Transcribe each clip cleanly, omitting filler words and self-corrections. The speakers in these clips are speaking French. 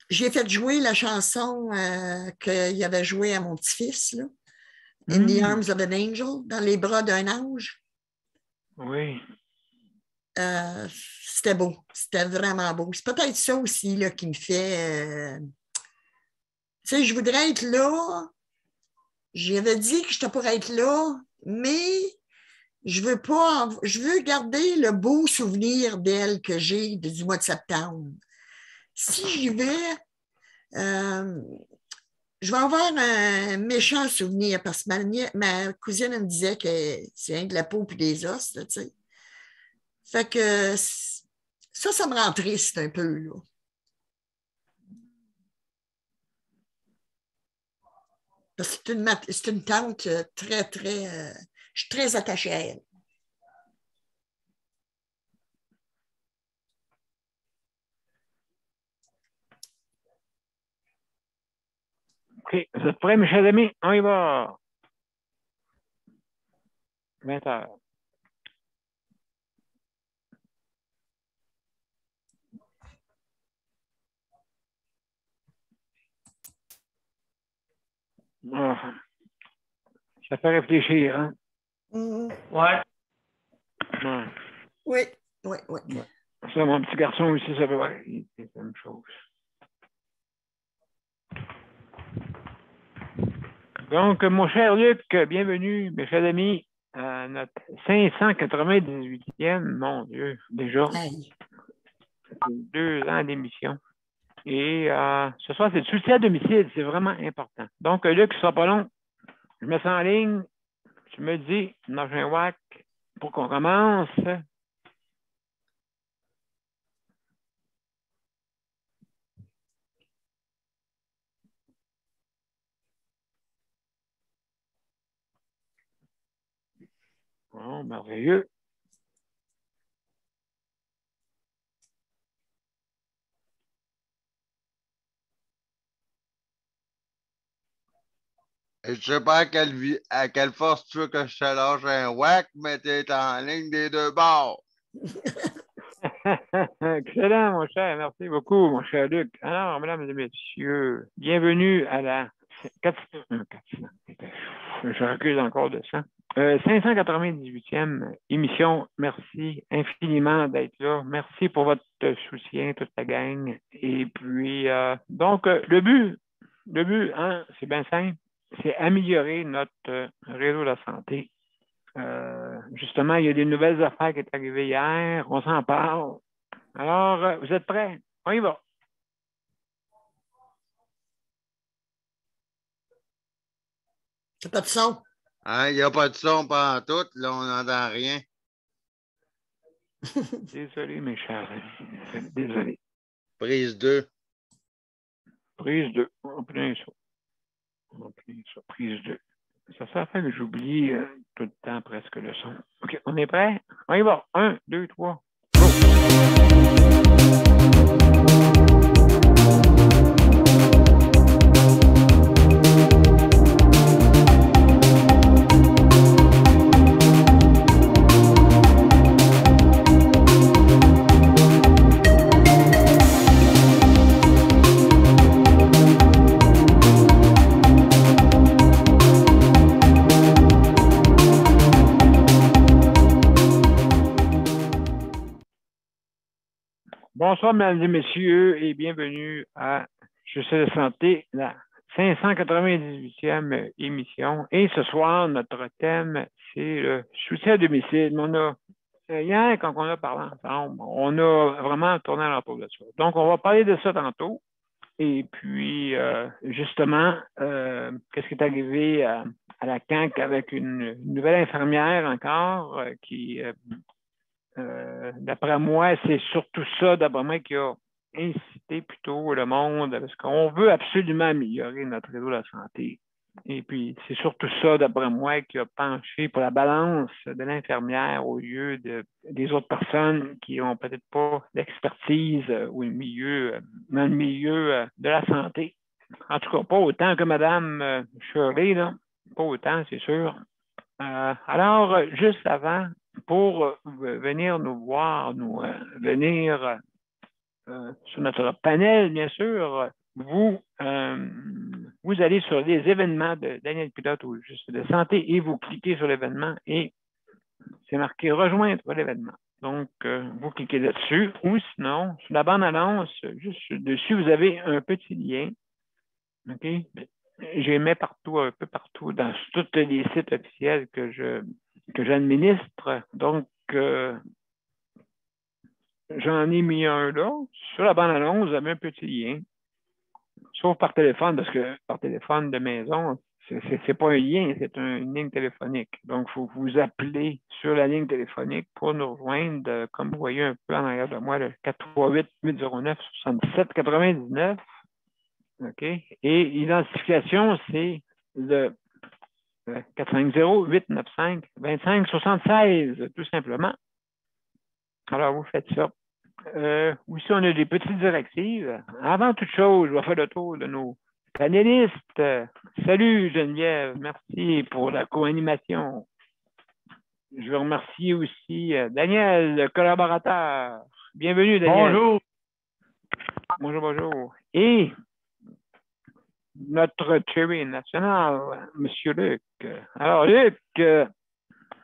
j'ai fait jouer la chanson qu'il avait jouée à mon petit-fils, là. In the Arms of an Angel, dans les bras d'un ange. Oui. C'était beau. C'était vraiment beau. C'est peut-être ça aussi là, qui me fait... tu sais, je voudrais être là. J'avais dit que j'étais pour être là, mais je veux pas... Je veux garder le beau souvenir d'elle que j'ai du mois de septembre. Si j'y vais... je vais avoir un méchant souvenir parce que ma cousine elle me disait que c'est rien de la peau et des os, là, tu sais. Fait que ça me rend triste un peu, là. Parce que c'est une tante très, très... je suis très attachée à elle. OK. Vous êtes prêts, mes chers amis? On y va. 20h. Ah, ça fait réfléchir, hein? Mm-hmm. Ouais. Ouais. Oui, oui, oui. Ouais. Ça, mon petit garçon aussi, ça peut être la même chose. Donc, mon cher Luc, bienvenue, mes chers amis, à notre 598e, mon Dieu, déjà. Hey. 2 ans d'émission. Et ce soir, c'est le soutien à domicile, c'est vraiment important. Donc, Luc, ce sera pas long. Je mets ça en ligne. Tu me dis, dans un WAC, pour qu'on commence. Bon, merveilleux. Je sais pas à quelle force tu veux que je te lâche un whack, mais t'es en ligne des deux bords. Excellent, mon cher. Merci beaucoup, mon cher Luc. Alors, mesdames et messieurs, bienvenue à la 400. Je recule encore de 100. 598e émission. Merci infiniment d'être là. Merci pour votre soutien, toute la gang. Et puis, donc, le but, hein, c'est bien simple, c'est améliorer notre réseau de la santé. Justement, il y a des nouvelles affaires qui sont arrivées hier. On s'en parle. Alors, vous êtes prêts? On y va. T'as pas de son? Hein, il n'y a pas de son pendant tout. Là, on n'entend rien. Désolé, mes chers amis. Désolé. Prise 2. Prise 2. En plein ça. En plein ça. Prise 2. Ça fait que j'oublie tout le temps presque le son. OK, on est prêts? On y va. 1, 2, 3. Go! Bonsoir, mesdames et messieurs, et bienvenue à Je sais la santé, la 598e émission. Et ce soir, notre thème, c'est le soutien à domicile. Hier, quand on a parlé ensemble, on a vraiment tourné à l'entour de ça. Donc, on va parler de ça tantôt. Et puis, justement, qu'est-ce qui est arrivé à la CAQ avec une nouvelle infirmière encore qui... d'après moi, c'est surtout ça, d'après moi, qui a incité plutôt le monde, parce qu'on veut absolument améliorer notre réseau de la santé. Et puis, c'est surtout ça, d'après moi, qui a penché pour la balance de l'infirmière au lieu des autres personnes qui n'ont peut-être pas d'expertise dans le milieu de la santé. En tout cas, pas autant que Mme Shirley, là. Pas autant, c'est sûr. Alors, juste avant, pour venir nous voir, venir sur notre panel, bien sûr, vous allez sur les événements de Daniel Pilote ou juste de santé et vous cliquez sur l'événement et c'est marqué rejoindre l'événement. Donc, vous cliquez là-dessus ou sinon, sur la bande-annonce, juste dessus, vous avez un petit lien. OK? Je les mets partout, un peu partout, dans tous les sites officiels que j'administre. Donc, j'en ai mis un là. Sur la bande-annonce, vous avez un petit lien. Sauf par téléphone, parce que par téléphone de maison, c'est pas un lien, c'est une ligne téléphonique. Donc, il faut vous appeler sur la ligne téléphonique pour nous rejoindre, comme vous voyez un peu en arrière de moi, le 438-809-7799. OK? Et l'identification, c'est le 450-895-2576, tout simplement. Alors, vous faites ça. Aussi, on a des petites directives. Avant toute chose, je vais faire le tour de nos panélistes. Salut Geneviève, merci pour la co-animation. Je veux remercier aussi Daniel, le collaborateur. Bienvenue, Daniel. Bonjour. Bonjour. Et notre cherry national, M. Luc. Alors, Luc,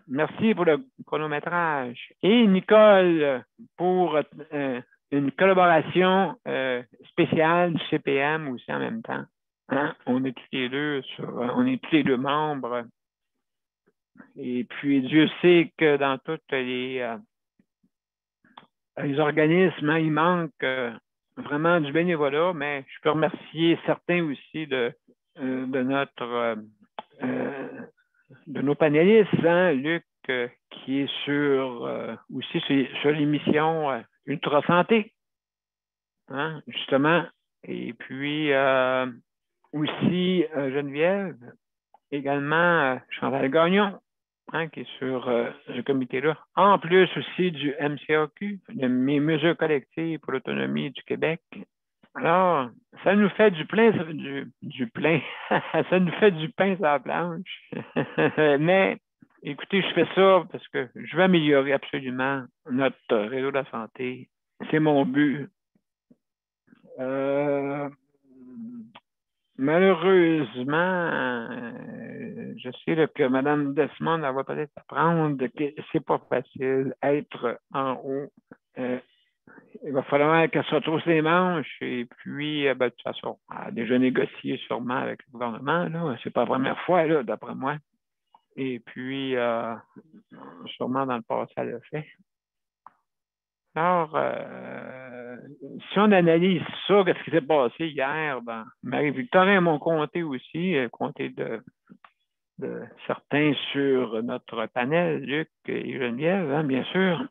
merci pour le chronométrage. Et Nicole, pour une collaboration spéciale du CPM aussi en même temps. Hein? On est tous les deux membres. Et puis, Dieu sait que dans tous les organismes, hein, il manque vraiment du bénévolat, mais je peux remercier certains aussi de nos panélistes, hein, Luc, qui est aussi sur l'émission Ultra Santé, hein, justement. Et puis aussi Geneviève, également Chantal Gagnon, hein, qui est sur ce comité-là. En plus aussi du MCAQ, de mes mesures collectives pour l'autonomie du Québec. Alors, ça nous fait du plein, du plein. Ça nous fait du pain sur la planche. Mais, écoutez, je fais ça parce que je veux améliorer absolument notre réseau de la santé. C'est mon but. Malheureusement, je sais là, que Mme Desmond va peut-être apprendre que c'est pas facile être en haut. Il va falloir qu'elle se retrousse les manches et puis, de toute façon, elle a déjà négocié sûrement avec le gouvernement. Là. C'est pas la première fois, là, d'après moi. Et puis, sûrement dans le passé, elle l'a fait. Alors, si on analyse ça, qu'est-ce qui s'est passé hier? Ben, Marie-Victorin et mon comté aussi, comté de certains sur notre panel, Luc et Geneviève, hein, bien sûr.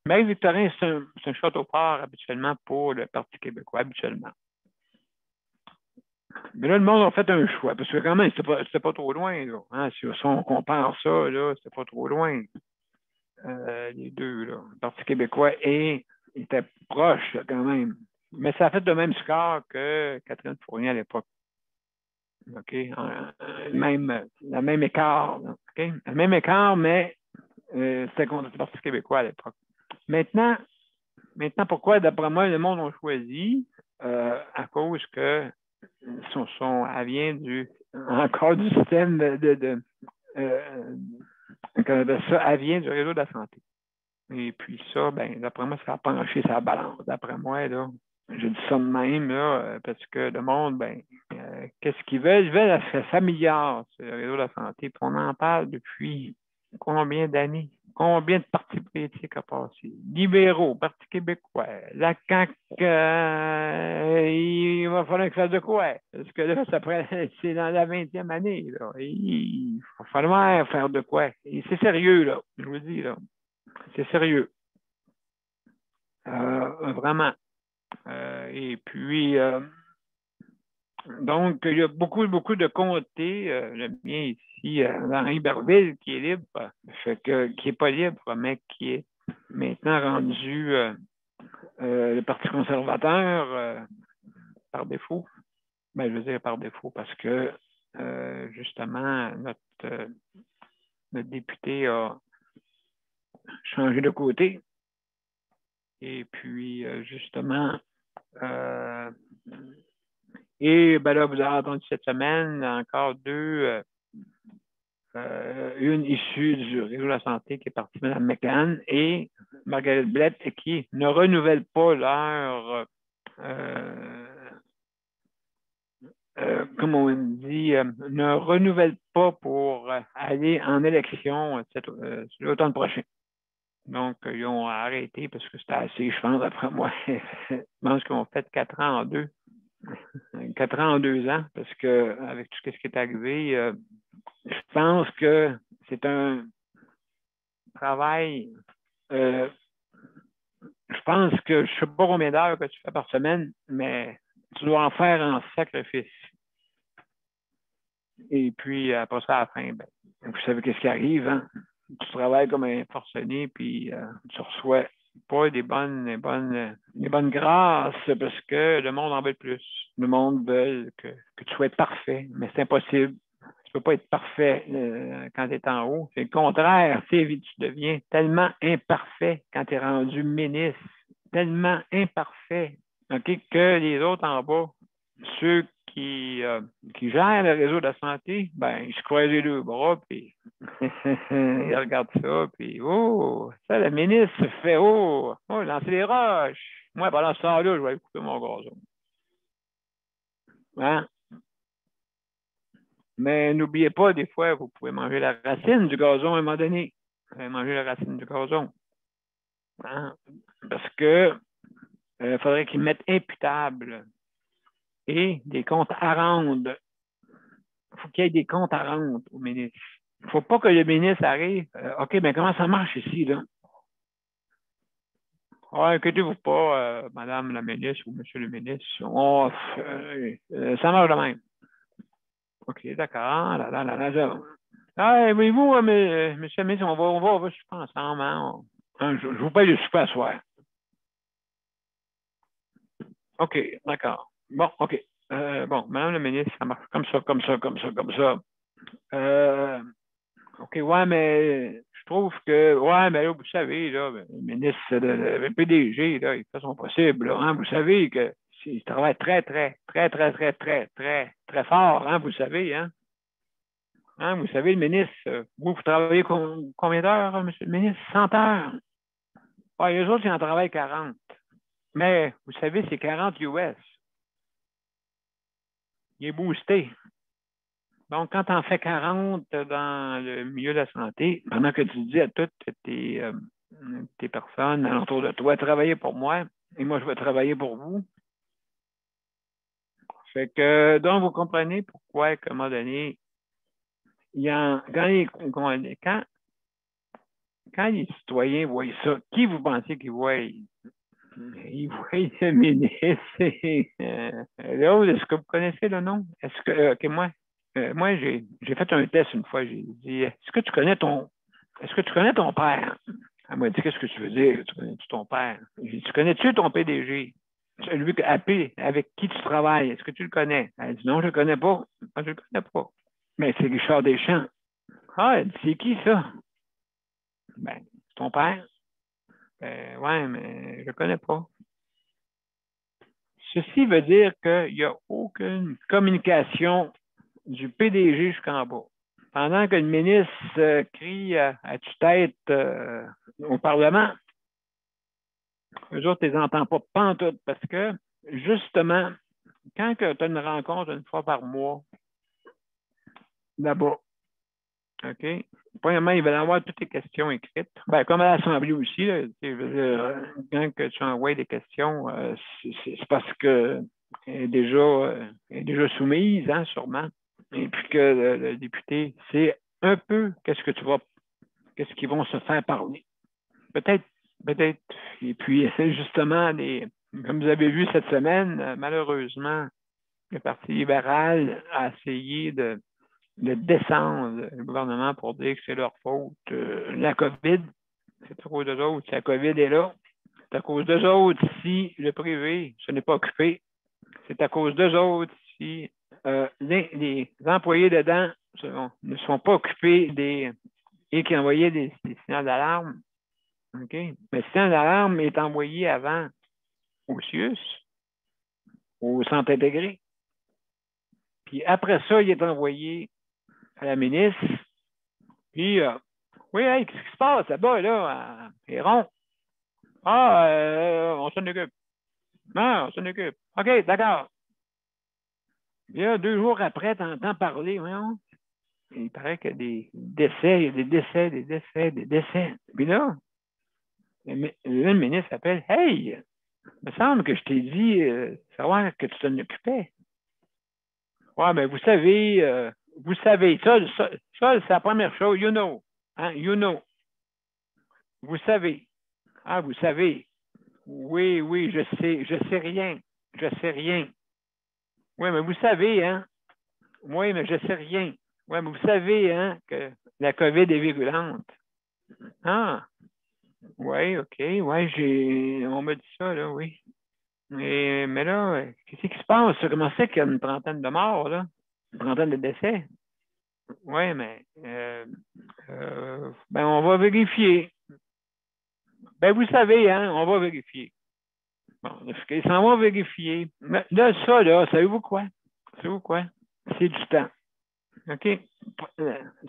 Marie-Victorin, c'est un château-fort habituellement pour le Parti québécois, habituellement. Mais là, le monde a fait un choix, parce que quand même, c'était pas trop loin. Là, hein? Si on compare ça, là, c'était pas trop loin. Les deux, là. Le Parti québécois était proche, là, quand même. Mais ça a fait le même score que Catherine Fournier à l'époque. OK? Le même écart. OK? Le même écart, mais c'était contre le Parti québécois à l'époque. Maintenant, pourquoi, d'après moi, le monde a choisi? À cause que elle vient encore du système elle vient du réseau de la santé. Et puis ça, ben, d'après moi, ça a penché sa balance. D'après moi, là, je dis ça de même, là, parce que le monde, ben, qu'est-ce qu'ils veulent? Ils veulent s'améliorer sur le réseau de la santé. Puis on en parle depuis combien d'années? Combien de partis politiques a passé? Libéraux, Parti québécois, la CAQ, il va falloir que ça fasse de quoi? Parce que là, c'est dans la 20e année. Là. Il va falloir faire de quoi? Et c'est sérieux, là, je vous dis, là. C'est sérieux. Vraiment. Et puis, donc, il y a beaucoup de comtés. Le mien ici, dans Iberville, qui est libre, qui n'est pas libre, mais qui est maintenant rendu le Parti conservateur par défaut. Ben, je veux dire par défaut parce que, justement, notre député a changé de côté. Et puis, justement, et ben là, vous avez entendu cette semaine encore deux, une issue du réseau de la santé qui est partie, Mme McCann, et Margaret Blett, qui ne renouvellent pas leur, comme on dit, ne renouvellent pas pour aller en élection l'automne prochain. Donc, ils ont arrêté parce que c'était assez, je pense, d'après moi. Je pense qu'ils ont fait 4 ans en 2. 4 ans en 2 ans, parce que avec tout ce qui est arrivé, je pense que c'est un travail. Je pense que je ne sais pas combien d'heures que tu fais par semaine, mais tu dois en faire un sacrifice. Et puis, après ça, à la fin, ben, vous savez qu'est-ce qui arrive, hein? Tu travailles comme un forcené, puis tu reçois pas des bonnes grâces parce que le monde en veut plus. Le monde veut que tu sois parfait, mais c'est impossible. Tu peux pas être parfait quand tu es en haut. C'est le contraire. Tu deviens tellement imparfait quand tu es rendu ministre, tellement imparfait, okay, que les autres en bas, ceux qui gèrent le réseau de la santé, ben, ils se croisent les deux bras, puis ils regardent ça, puis oh, ça, le ministre fait lancer les roches. Moi, pendant ce temps-là, je vais aller couper mon gazon. Hein? Mais n'oubliez pas, des fois, vous pouvez manger la racine du gazon à un moment donné. Vous pouvez manger la racine du gazon. Hein? Parce que faudrait qu'ils mettent imputable et des comptes à rendre. Il faut qu'il y ait des comptes à rendre au ministre. Il ne faut pas que le ministre arrive. OK, mais comment ça marche ici, là? Inquiétez-vous pas, Madame la ministre ou Monsieur le ministre. Ça marche de même. OK, d'accord. Oui, vous, Monsieur le ministre, on va souper ensemble. Hein? Je vous paye le souper à soir. OK, d'accord. Bon, OK. Madame la ministre, ça marche comme ça. OK, ouais, mais je trouve que, ouais, mais là, vous savez, là, le ministre, le PDG, là, il fait son possible, là, hein, vous savez que il travaille très fort, hein, vous savez, hein. Hein, vous savez, le ministre, vous travaillez combien d'heures, monsieur le ministre? 100 heures. Ouais, eux autres, ils en travaillent 40. Mais, vous savez, c'est 40 US. Il est boosté. Donc, quand tu en fais 40 dans le milieu de la santé, pendant que tu dis à toutes tes personnes alentour de toi, travaillez pour moi et moi, je vais travailler pour vous. Fait que, donc, vous comprenez pourquoi, à un moment donné, quand les citoyens voient ça, qui vous pensez qu'ils voient? Ils voient le ministre. L'autre, est-ce que vous connaissez le nom? Est-ce que, moi, j'ai fait un test une fois. J'ai dit, est-ce que tu connais ton père? Elle m'a dit, qu'est-ce que tu veux dire? Tu connais-tu ton père? J'ai dit, tu connais-tu ton PDG? Celui avec qui tu travailles, est-ce que tu le connais? Elle a dit, non, je ne le connais pas. Moi, je ne le connais pas. Mais c'est Richard Deschamps. Ah, elle dit, c'est qui ça? Ben, c'est ton père. Ouais, mais je ne le connais pas. Ceci veut dire qu'il n'y a aucune communication du PDG jusqu'en bas. Pendant que le ministre crie à tue-tête au Parlement, eux autres, ils les entendent pas pantoute parce que, justement, quand tu as une rencontre une fois par mois, là-bas, OK? Premièrement, ils veulent avoir toutes les questions écrites. Ben, comme à l'Assemblée aussi, là, quand que tu envoies des questions, c'est parce qu'elle est déjà soumise, hein, sûrement. Et puis que le député sait un peu qu'est-ce qu'ils vont se faire parler. Peut-être. Et puis, justement, comme vous avez vu cette semaine, malheureusement, le Parti libéral a essayé de descendre le gouvernement pour dire que c'est leur faute. La COVID, c'est à cause d'eux autres. Si la COVID est là, c'est à cause d'eux autres si le privé ne n'est pas occupé. C'est à cause d'eux autres si les employés dedans ne sont pas occupés des et qui envoyait des signaux d'alarme. OK? Mais le signal d'alarme est envoyé avant au CIUS, au centre intégré. Puis après ça, il est envoyé à la ministre. Puis, oui, hey, qu'est-ce qui se passe là-bas, là, à Héron? Ah, on s'en occupe. Non, on s'en occupe. OK, d'accord. Puis là, 2 jours après, tu entends parler, voyons. Il paraît qu'il y a des décès, il y a des décès, des décès, des décès. Puis là, le ministre appelle, hey, il me semble que je t'ai dit savoir que tu t'en occupais. Ouais, ben vous savez, ça c'est la première chose, you know. Hein, you know. Vous savez. Ah, vous savez. Oui, oui, je sais rien. Je sais rien. Oui, mais vous savez, hein? Oui, mais je sais rien. Oui, mais vous savez, hein, que la COVID est virulente. Ah, oui, OK, oui, on m'a dit ça, là, oui. Mais là, qu'est-ce qui se passe? Comment c'est qu'il y a une trentaine de morts, là? Une trentaine de décès? Oui, mais ben, on va vérifier. Ben, vous savez, hein, on va vérifier. Bon, ils s'en vont vérifier. Mais là, ça, là, savez-vous quoi? Savez-vous quoi? C'est du temps. OK?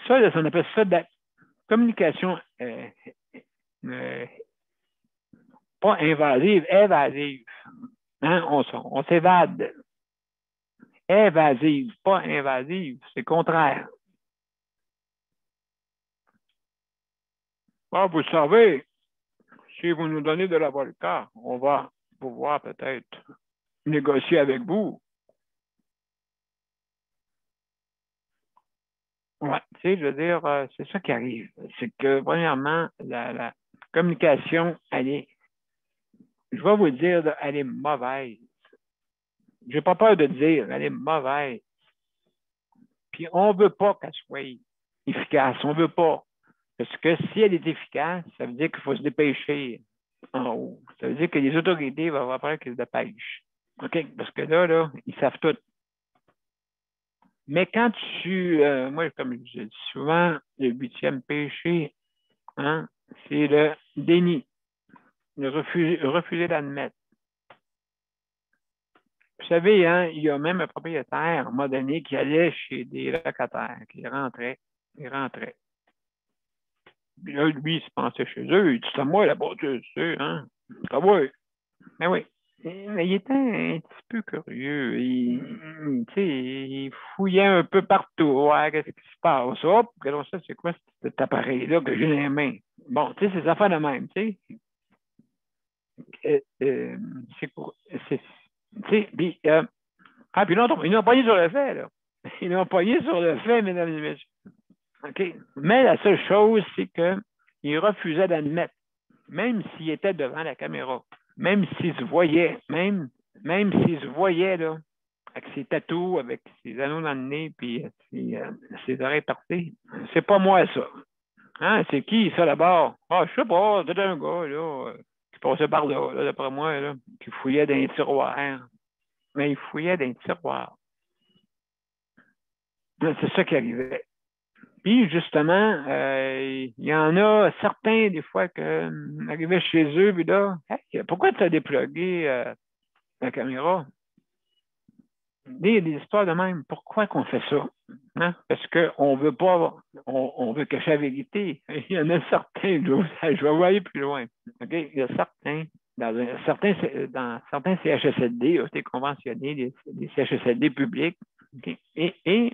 Ça, là, on appelle ça de la communication pas invasive, évasive. Hein? On s'évade. Évasive, pas invasive. C'est le contraire. Ah, vous savez, si vous nous donnez de la vodka, on va pouvoir peut-être négocier avec vous. Ouais, tu sais, je veux dire, c'est ça qui arrive. C'est que, premièrement, la communication, je vais vous dire, elle est mauvaise. J'ai pas peur de dire, elle est mauvaise. Puis on ne veut pas qu'elle soit efficace. On ne veut pas. Parce que si elle est efficace, ça veut dire qu'il faut se dépêcher en haut. Ça veut dire que les autorités vont avoir peur qu'ils se dépêchent. OK? Parce que là, ils savent tout. Mais quand moi, comme je dis souvent, le 8e péché, hein, c'est le déni, le refuser d'admettre. Vous savez, hein, il y a même un propriétaire, à un moment donné, qui allait chez des locataires, qui rentrait. Puis là, lui, il se pensait chez eux, il dit, c'est à moi là-bas, tu sais, hein? Ah oui. Mais oui. Mais il était un petit peu curieux. Il fouillait un peu partout. Ouais, qu'est-ce qui se passe? Hop, alors ça, c'est quoi cet appareil-là que j'ai dans les mains? Bon, tu sais, c'est des affaires de même, tu sais. Puis là, ils l'ont pogné sur le fait, là. Ils l'ont pogné sur le fait, mesdames et messieurs. OK? Mais la seule chose, c'est qu'il refusait d'admettre, même s'il était devant la caméra, même s'il se voyait, même s'il se voyait, là, avec ses tatous, avec ses anneaux dans le nez, puis ses oreilles partées. C'est pas moi, ça. Hein? C'est qui, ça, là-bas? Ah, je sais pas, c'est un gars, là, qui passait par là, d'après moi, là, qui fouillait dans les tiroirs. Mais il fouillait dans les tiroirs. C'est ça qui arrivait. Puis, justement, il y en a certains, des fois, qui arrivaient chez eux, puis là, hey, pourquoi tu as déplugué la caméra? Des histoires de même. Pourquoi qu'on fait ça? Hein? Parce qu'on veut pas, on veut cacher la vérité. Il y en a certains, je vais aller plus loin. Okay? Il y a certains, dans certains CHSLD, été conventionnés, des CHSLD publics, okay? Et il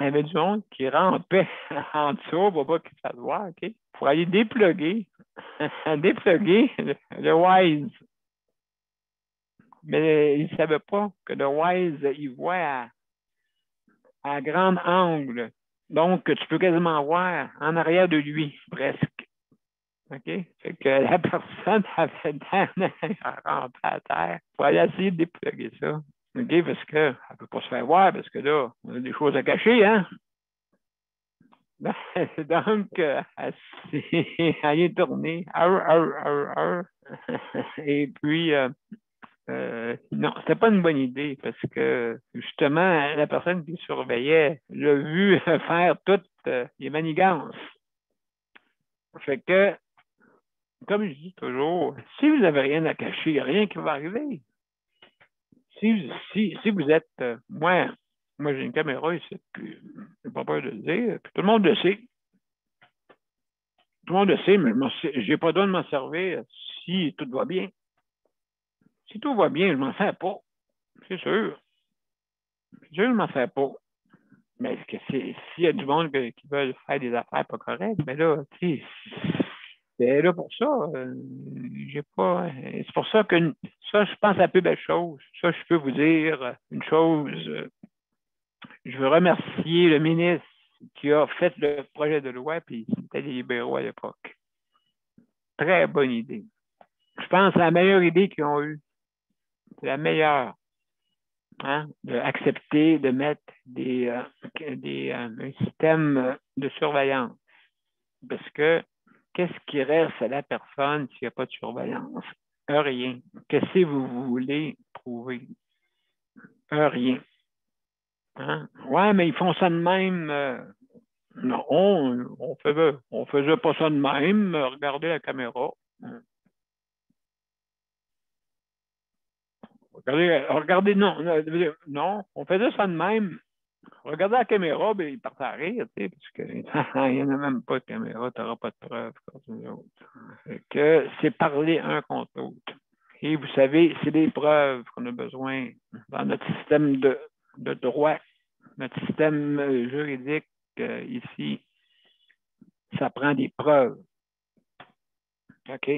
y avait du monde qui rampait en dessous pour pas qu'il se fasse voir, OK? Pour aller dépluguer le Wise. Mais il ne savait pas que le Wise, il voit à grand angle. Donc, tu peux quasiment voir en arrière de lui, presque. OK? Fait que la personne avait rampé à terre pour aller essayer de dépluguer ça. OK? Parce qu'elle ne peut pas se faire voir, parce que là, on a des choses à cacher, hein? Donc, elle est tournée. Et puis, non, c'était pas une bonne idée parce que, justement, la personne qui surveillait l'a vu faire toutes les manigances. Fait que, comme je dis toujours, si vous n'avez rien à cacher, il n'y a rien qui va arriver. Si vous êtes. Moi, j'ai une caméra ici, puis je n'ai pas peur de le dire, puis tout le monde le sait. Tout le monde le sait, mais je n'ai pas besoin de m'en servir si tout va bien. Si tout va bien, je ne m'en sers pas. C'est sûr. Je ne m'en sers pas. Mais s'il y a du monde qui veulent faire des affaires pas correctes, mais là, tu sais, c'est là pour ça. J'ai pas. C'est pour ça que ça, je pense à la plus belle chose. Ça, je peux vous dire une chose. Je veux remercier le ministre qui a fait le projet de loi, puis c'était les libéraux à l'époque. Très bonne idée. Je pense que c'est la meilleure idée qu'ils ont eue. C'est la meilleure. Hein, d'accepter de mettre un système de surveillance. Parce que qu'est-ce qui reste à la personne s'il n'y a pas de surveillance? Rien. Qu'est-ce que vous voulez prouver? Rien. Hein? Ouais, mais ils font ça de même. Non, on faisait pas ça de même. Regardez la caméra. Regardez, non, on faisait ça de même. Regardez la caméra, ben, ils partent à rire, tu sais, parce qu'il n'y en a même pas de caméra, tu n'auras pas de preuves comme les autres. Fait que c'est parler un contre l'autre. Et vous savez, c'est des preuves qu'on a besoin dans notre système de droit, notre système juridique ici. Ça prend des preuves. OK?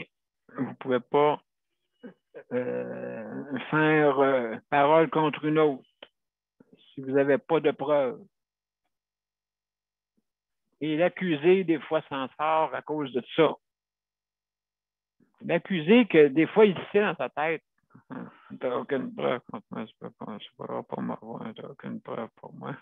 Vous ne pouvez pas faire parole contre une autre si vous n'avez pas de preuves. Et l'accusé, des fois, s'en sort à cause de ça. L'accusé, que des fois, il sait dans sa tête. Tu n'as aucune preuve contre moi, tu ne pourras pas m'avoir, tu n'as aucune preuve pour moi.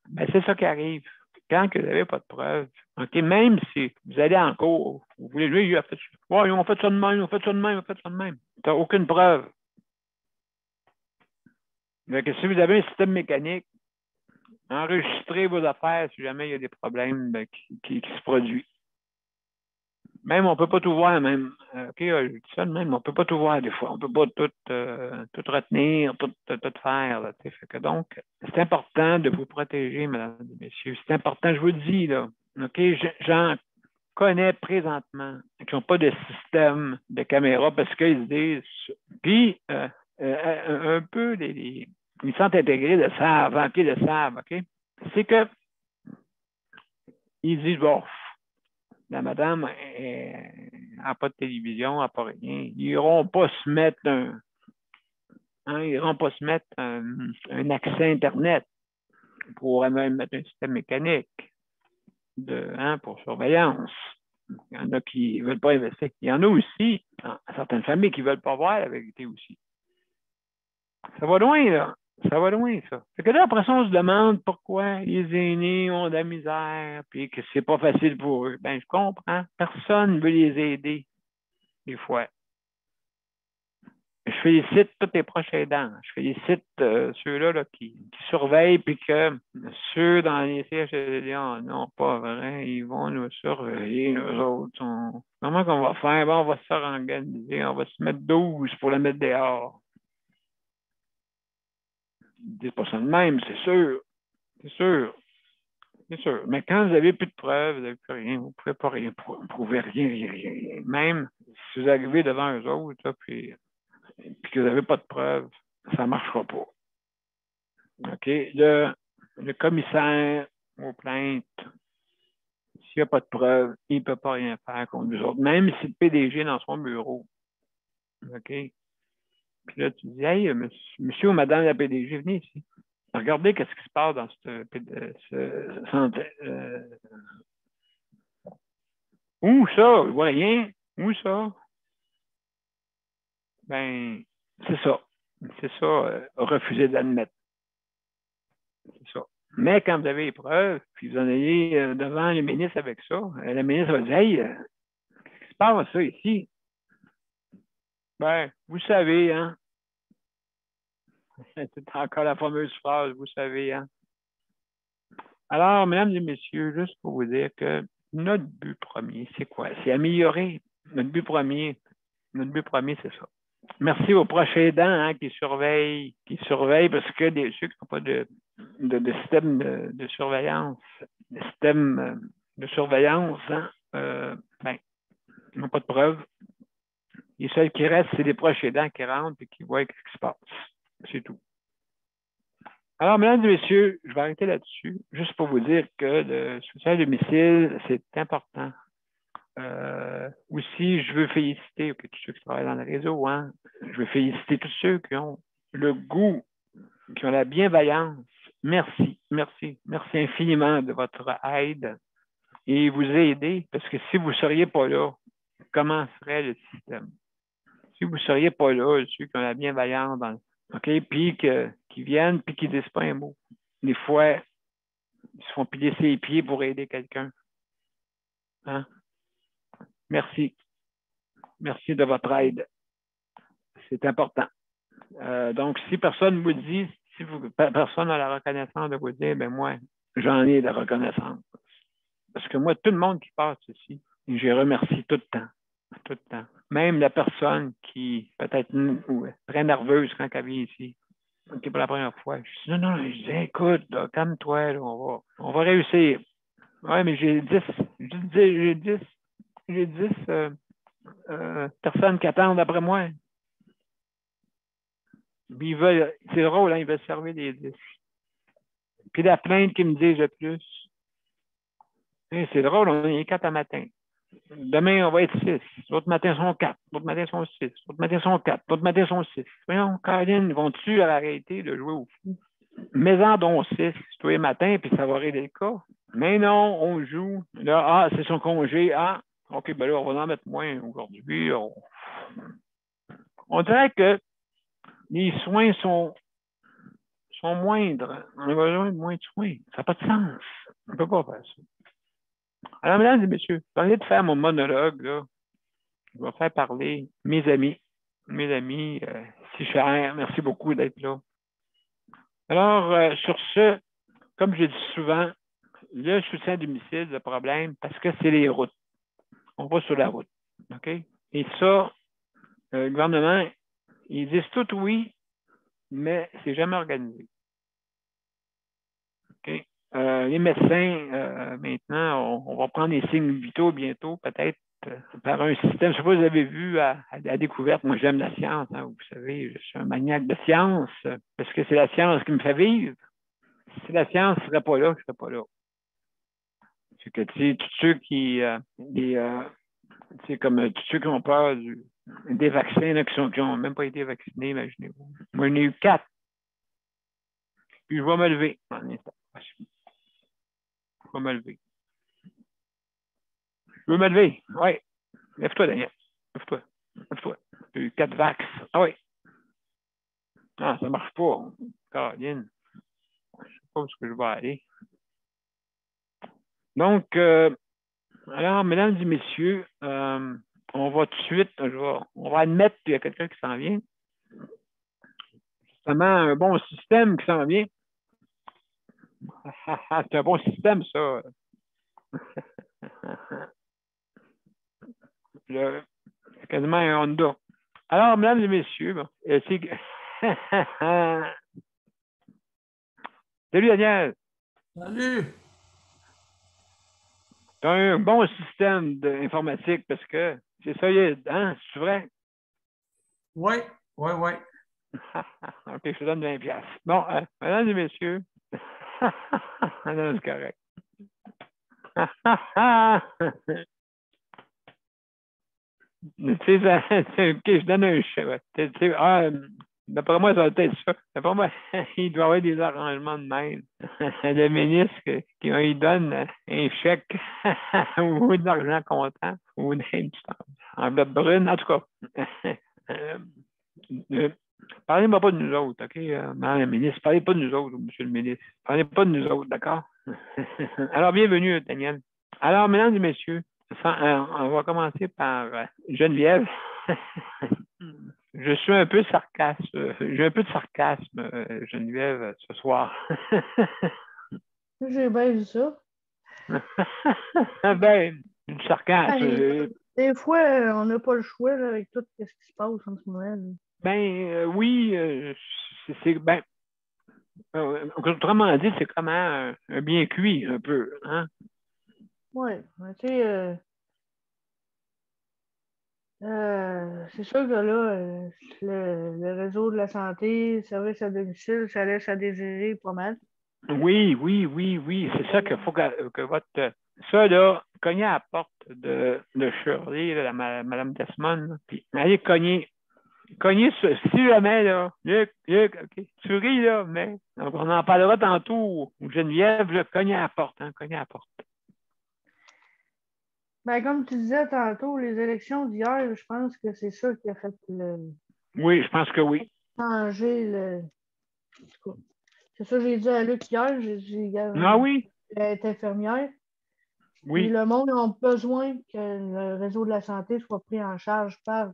Ben, c'est ça qui arrive. Quand vous n'avez pas de preuve, okay, même si vous allez en cours, vous voulez, lui, il a fait ça. Ouais, ils ont fait ça de même, ils ont fait ça de même, ils ont fait ça de même. Tu n'as aucune preuve. Donc, si vous avez un système mécanique, enregistrez vos affaires si jamais il y a des problèmes qui se produisent. Même, on ne peut pas tout voir, même. OK, je dis ça de même, on ne peut pas tout voir des fois. On ne peut pas tout retenir, tout faire. Là, fait que donc, c'est important de vous protéger, mesdames et messieurs. C'est important, je vous le dis, là. OK, j'en connais présentement qui n'ont pas de système de caméra parce qu'ils se disent. Puis, un peu, ils sont intégrés de savent, OK, de savent, OK? C'est que, ils disent, bon, la madame n'a pas de télévision, n'a pas rien. Ils n'iront pas se mettre un accès Internet pour même mettre un système mécanique pour surveillance. Il y en a qui ne veulent pas investir. Il y en a aussi, certaines familles qui ne veulent pas voir la vérité aussi. Ça va loin, là. Ça va loin, ça. Fait que là, après ça, on se demande pourquoi les aînés ont de la misère, puis que c'est pas facile pour eux. Ben, je comprends. Personne ne veut les aider, des fois. Je félicite tous les proches aidants. Je félicite ceux-là là, qui surveillent, puis que ceux dans les CHSLD, non, pas vrai, ils vont nous surveiller, nous autres. Comment qu'on va faire? Bon, on va se faire organiser, on va se mettre 12 pour la mettre dehors. C'est pas ça de même, c'est sûr. C'est sûr. C'est sûr. Mais quand vous n'avez plus de preuves, vous n'avez plus rien, vous ne pouvez pas rien prouver, rien. Même si vous arrivez devant eux autres, là, puis que vous n'avez pas de preuves, ça ne marchera pas. OK? Le commissaire aux plaintes, s'il n'y a pas de preuves, il ne peut pas rien faire contre nous autres, même si le PDG est dans son bureau. OK? Puis là, tu dis, hey, monsieur ou madame la PDG, venez ici. Regardez qu'est-ce qui se passe dans ce centre. Où ça? Je vois rien. Où ça? Ben, c'est ça. C'est ça, refuser d'admettre. C'est ça. Mais quand vous avez les preuves, puis vous en allez devant le ministre avec ça, le ministre va dire, hey, qu'est-ce qui se passe ça ici? Ben, vous savez, hein? C'est encore la fameuse phrase, vous savez, hein? Alors, mesdames et messieurs, juste pour vous dire que notre but premier, c'est quoi? C'est améliorer. Notre but premier, c'est ça. Merci aux proches aidants hein, qui surveillent parce que ceux qui n'ont pas de système de surveillance, hein, ben, ils n'ont pas de preuves. Les seuls qui restent, c'est les proches aidants qui rentrent et qui voient ce qui se passe. C'est tout. Alors, mesdames et messieurs, je vais arrêter là-dessus, juste pour vous dire que le soutien à domicile, c'est important. Aussi, je veux féliciter tous ceux qui travaillent dans le réseau. Hein. Je veux féliciter tous ceux qui ont le goût, qui ont la bienveillance. Merci, merci, merci infiniment de votre aide et vous aider, parce que si vous ne seriez pas là, comment serait le système? Si vous ne seriez pas là, ceux qui ont la bienveillance, puis qui viennent puis qui ne disent pas un mot. Des fois, ils se font piler ses pieds pour aider quelqu'un. Hein? Merci. Merci de votre aide. C'est important. Donc, si personne vous dit, personne n'a la reconnaissance de vous dire, ben moi, j'en ai la reconnaissance. Parce que moi, tout le monde qui passe ici, je remercie tout le temps. Tout le temps. Même la personne qui peut-être très nerveuse quand elle vient ici, qui pour la première fois. Je dis non, je dis écoute, calme-toi, on va réussir. Oui, mais j'ai 10 personnes qui attendent après moi. Puis c'est drôle, hein, ils veulent servir les 10. Puis la plainte qu'ils me disent le plus. C'est drôle, on est 4 à matin. Demain, on va être 6. L'autre matin, sont 4. L'autre matin, sont 6. L'autre matin, sont 4. L'autre matin, sont 6. Voyons, Caroline, vont-tu arrêter de jouer au fou? Mais-en dont 6 tous les matins, puis ça va régler le cas. Mais non, on joue. Là, c'est son congé. OK, ben là, on va en mettre moins aujourd'hui. On dirait que les soins sont moindres. On a besoin de moins de soins. Ça n'a pas de sens. On ne peut pas faire ça. Alors, mesdames et messieurs, parlez de faire mon monologue, là. Je vais faire parler mes amis. Si chers, merci beaucoup d'être là. Alors, sur ce, comme je dis souvent, le soutien à domicile, le problème, parce que c'est les routes. On va sur la route. OK? Et ça, le gouvernement, ils disent tout oui, mais c'est jamais organisé. OK? Les médecins, maintenant, on va prendre les signes vitaux bientôt, peut-être par un système. Je ne sais pas si vous avez vu à découverte. Moi, j'aime la science. Hein, vous savez, je suis un maniaque de science parce que c'est la science qui me fait vivre. Si la science ne serait pas là, je ne serais pas là. C'est que, tu sais, tous ceux qui, comme tous ceux qui ont peur des vaccins, là, qui n'ont même pas été vaccinés, imaginez-vous. Moi, j'en ai eu 4. Puis, je vais me lever en instant. Je vais me lever. Je veux me lever. Oui. Lève-toi, Daniel. Lève-toi. J'ai eu 4 vax. Ah oui. Ah, ça ne marche pas. Caroline. Je ne sais pas où est-ce que je vais aller. Donc, alors, mesdames et messieurs, on va tout de suite, on va admettre qu'il y a quelqu'un qui s'en vient. Justement, un bon système qui s'en vient. C'est un bon système, ça. C'est quasiment un Honda. Alors, mesdames et messieurs, salut Daniel. Salut. Tu as un bon système d'informatique parce que c'est solide, hein? C'est vrai? Oui. OK, je te donne 20$. Bon, mesdames et messieurs, non, c'est correct. Je donne un chiffre. D'après moi, ça va être ça. D'après moi, il doit y avoir des arrangements de même. Le ministre il donne un chèque ou de l'argent comptant ou une enveloppe brune, en tout cas. Parlez-moi pas de nous autres, OK, Madame la ministre? Parlez pas de nous autres, Monsieur le ministre. Parlez pas de nous autres, d'accord? Alors, bienvenue, Daniel. Alors, mesdames et messieurs, on va commencer par Geneviève. Je suis un peu sarcasme. J'ai un peu de sarcasme, Geneviève, ce soir. J'ai bien vu ça. Ben, du sarcasme. Ben, des fois, on n'a pas le choix là, avec tout ce qui se passe en ce moment. Là. Oui, ben, autrement dit, c'est comme un bien cuit, un peu. Hein? Oui, tu sais, c'est sûr que là, le réseau de la santé, le service à domicile, ça laisse à désirer pas mal. Oui. C'est ça qu'il faut que votre. Ça, là, cognez à la porte de Shirley, là, Madame Desmond, là, puis allez cogner. Cognez si jamais, là. Luc, OK. Tu ris, là, mais on en parlera tantôt. Geneviève, là, cognez à la porte, hein, cognez à la porte. Ben, comme tu disais tantôt, les élections d'hier, je pense que c'est ça qui a fait Oui, je pense que oui. changer le. En tout cas, c'est ça que j'ai dit à Luc hier. Ah oui? Elle est infirmière. Puis Oui. le monde a besoin que le réseau de la santé soit pris en charge par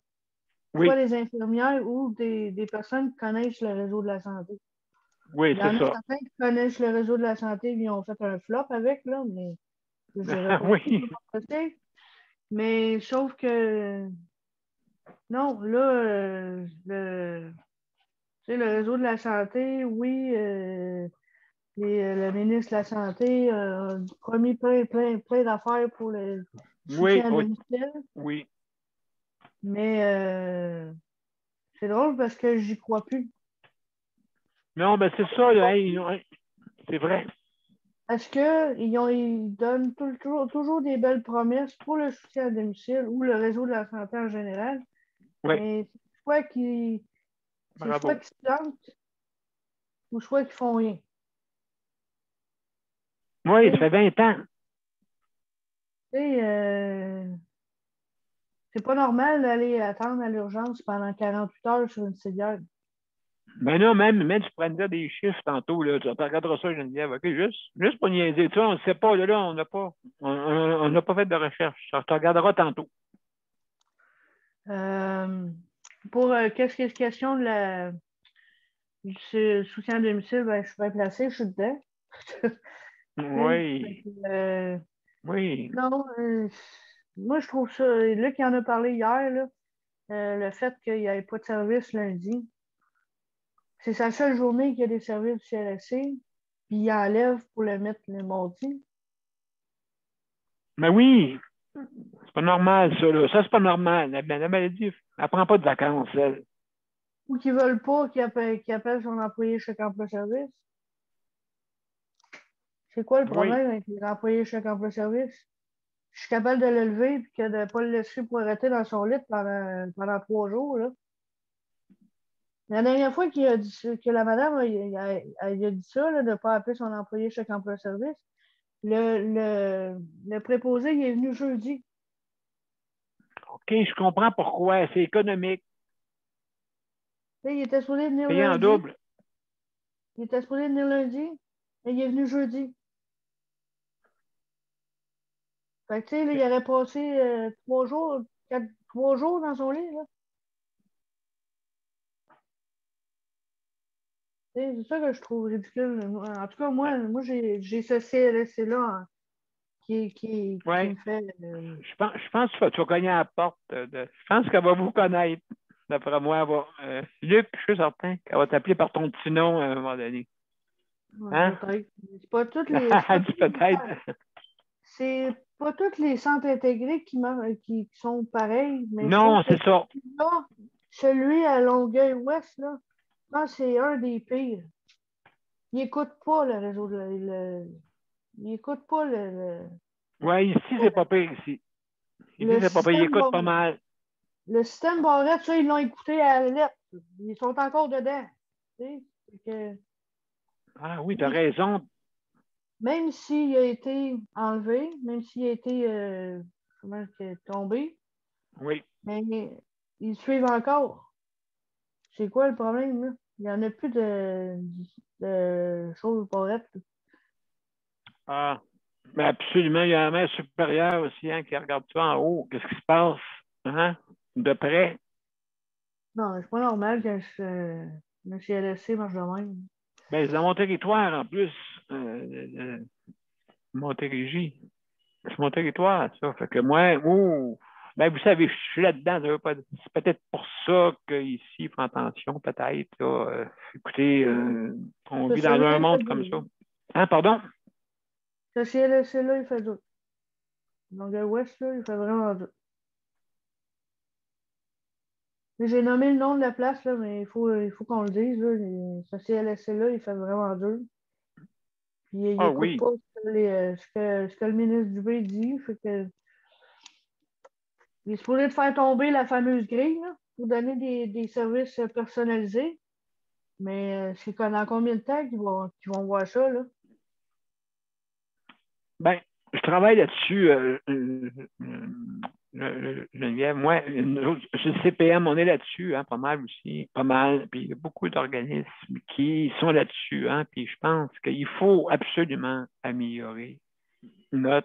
soit Oui. les infirmières ou des personnes qui connaissent le réseau de la santé. Oui, Il y en c'est a ça. certains qui connaissent le réseau de la santé, ils ont fait un flop avec, là, mais je dirais pas Oui. tout le monde. Mais sauf que non, là, tu sais, le réseau de la santé, oui, le ministre de la Santé a promis plein d'affaires pour le Oui. soutien à domicile. Oui. Mais c'est drôle parce que j'y crois plus. Non, ben c'est ça, là. C'est vrai. Parce qu'ils donnent toujours des belles promesses pour le soutien à domicile ou le réseau de la santé en général. Oui. Mais soit qu'ils Bravo. se plantent ou soit qu'ils font rien. Oui, ça fait 20 ans. Tu sais, c'est pas normal d'aller attendre à l'urgence pendant 48 heures sur une civière. Ben non, même tu prendrais des chiffres tantôt, là. Tu regarderas ça, Geneviève, OK? Juste pour niaiser. Tu vois, on ne sait pas, là, on n'a pas fait de recherche. Ça te regardera tantôt. Pour qu'est-ce qui est question du soutien à domicile, ben, je suis bien placée, je suis dedans. Oui. Oui. Non, moi je trouve ça. Luc qui en a parlé hier, là, le fait qu'il n'y ait pas de service lundi, c'est sa seule journée qu'il y a des services du CLSC, puis il enlève pour le mettre le mardi. Mais oui, c'est pas normal, ça, là. Ça, c'est pas normal. La maladie, elle prend pas de vacances, elle. Ou qu'ils ne veulent pas qu'il appelle son employé chèque emploi service. C'est quoi le Oui. problème avec les employés chèque emploi service? Je suis capable de le lever et de ne pas le laisser pour arrêter dans son lit pendant 3 jours. Là. La dernière fois qu'il a dit que la madame il a dit ça, là, de ne pas appeler son employé chèque emploi service, le préposé il est venu jeudi. OK, je comprends pourquoi. C'est économique. Là, il était supposé venir Payé en lundi. double. Il était supposé venir lundi, mais il est venu jeudi. Fait que, tu sais, là, il aurait passé 3 jours dans son lit, là. C'est ça que je trouve ridicule. En tout cas, moi j'ai ce CLSC-là qui Oui. me fait. Je pense que tu vas cogner à la porte. Je pense qu'elle va vous connaître. D'après moi, elle va. Luc, je suis certain qu'elle va t'appeler par ton petit nom à un moment donné. Hein? Peut-être. C'est pas toutes les. Elle dit peut-être. C'est pas tous les centres intégrés qui sont pareils, mais je Non, trouve que c'est ça. celui à Longueuil-Ouest, là, je pense que c'est un des pires. Il n'écoute pas le réseau il n'écoute pas Oui, ici, c'est pas pire ici. Ici, le c'est pas pire. Il système écoute pas mal. Le système Barrette, ça, ils l'ont écouté à la lettre. Ils sont encore dedans. Tu sais, Ah oui, tu as raison. même s'il a été enlevé, même s'il a été tombé, Oui. mais ils suivent encore. C'est quoi le problème, là? Il n'y en a plus de choses Barrette. Ah. Mais absolument, il y a un maire supérieur aussi hein, qui regarde ça en haut. Qu'est-ce qui se passe? Hein? De près. Non, c'est pas normal que le CLSC marche de même. Ben, c'est dans mon territoire en plus. Montérégie. C'est mon territoire, ça. Fait que moi, ben, vous savez, je suis là-dedans. C'est peut-être pour ça qu'ici, ils font attention, peut-être. Écoutez, on vit dans un monde comme ça. Hein, pardon? Ce CLSC-là, il fait dur. Donc, l'Ouest, là, il fait vraiment dur. J'ai nommé le nom de la place, là, mais il faut qu'on le dise. Là, ce CLSC-là, il fait vraiment dur. Puis il n'écoute oui. pas ce que le ministre Dubé dit. Fait que, il est supposé de faire tomber la fameuse grille là, pour donner des services personnalisés. Mais c'est dans combien de temps qu'ils vont voir ça? Là? Ben, je travaille là-dessus, Geneviève. Moi, chez le CPM, on est là-dessus, hein, pas mal aussi, pas mal. Puis il y a beaucoup d'organismes qui sont là-dessus, hein, puis je pense qu'il faut absolument améliorer le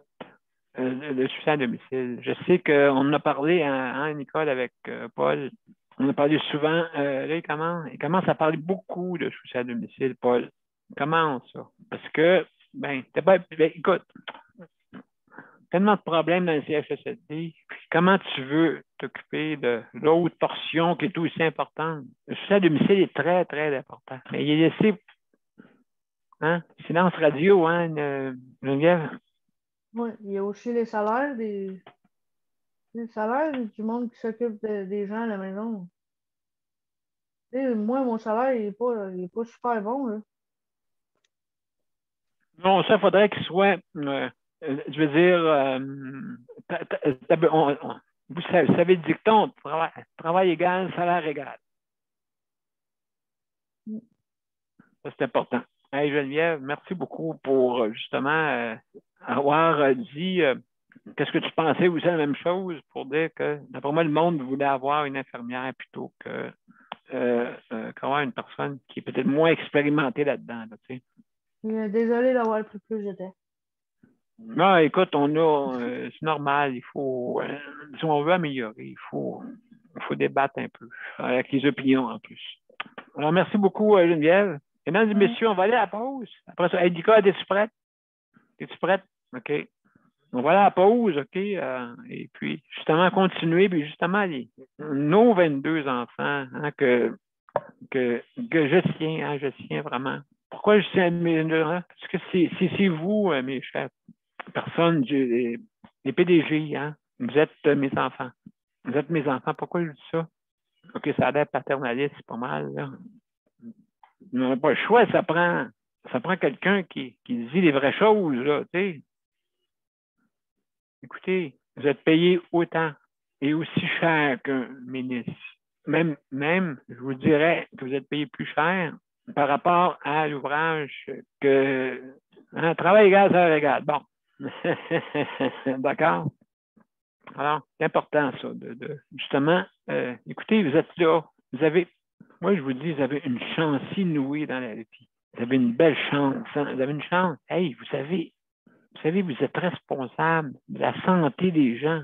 suicide à domicile. Je sais qu'on en a parlé, hein, Nicole, avec Paul. On a parlé souvent. Là, il commence à parler beaucoup de suicide à domicile, Paul. Il commence, ça. Parce que, écoute, tellement de problèmes dans le CHSLD. Comment tu veux t'occuper de l'autre portion qui est aussi importante? Le suicide à domicile est très, très important. Mais il est laissé, hein, silence radio, hein, Geneviève? Oui, il y a aussi les salaires les salaires du monde qui s'occupe des gens à la maison. Moi, mon salaire, il est pas super bon. Là. Non, ça, il faudrait qu'il soit, je veux dire, vous savez le dicton, travail égal, salaire égal. Ça, c'est important. Hey, Geneviève, merci beaucoup pour justement avoir dit qu'est-ce que tu pensais aussi la même chose pour dire que, d'après moi, le monde voulait avoir une infirmière plutôt qu'avoir une personne qui est peut-être moins expérimentée là-dedans. Là, tu sais. Désolé d'avoir pris plus de temps. Non, écoute, c'est normal, il faut, si on veut améliorer, il faut débattre un peu, avec les opinions en plus. Alors, merci beaucoup, Geneviève. Mesdames et messieurs, on va aller à la pause. Après ça, Nicole, es-tu prête? Es-tu prête? OK. On va aller à la pause, OK? Et puis, justement, continuer, puis justement, nos 22 enfants, hein, que je tiens vraiment. Pourquoi je tiens à mes parce que c'est vous, mes chers personnes, les PDG, hein? Vous êtes mes enfants. Vous êtes mes enfants. Pourquoi je dis ça? OK, ça a l'air paternaliste, c'est pas mal, là. On n'a pas le choix, ça prend quelqu'un qui dit les vraies choses, là, tu sais. Écoutez, vous êtes payé autant et aussi cher qu'un ministre. Même, je vous dirais que vous êtes payé plus cher par rapport à l'ouvrage que travail égal, salaire égal. Bon. D'accord? Alors, c'est important, ça, justement, écoutez, vous êtes là, moi, je vous dis, vous avez une chance inouïe dans la vie. Vous avez une belle chance. Hein? Vous avez une chance. Hey, vous savez, vous êtes responsable de la santé des gens.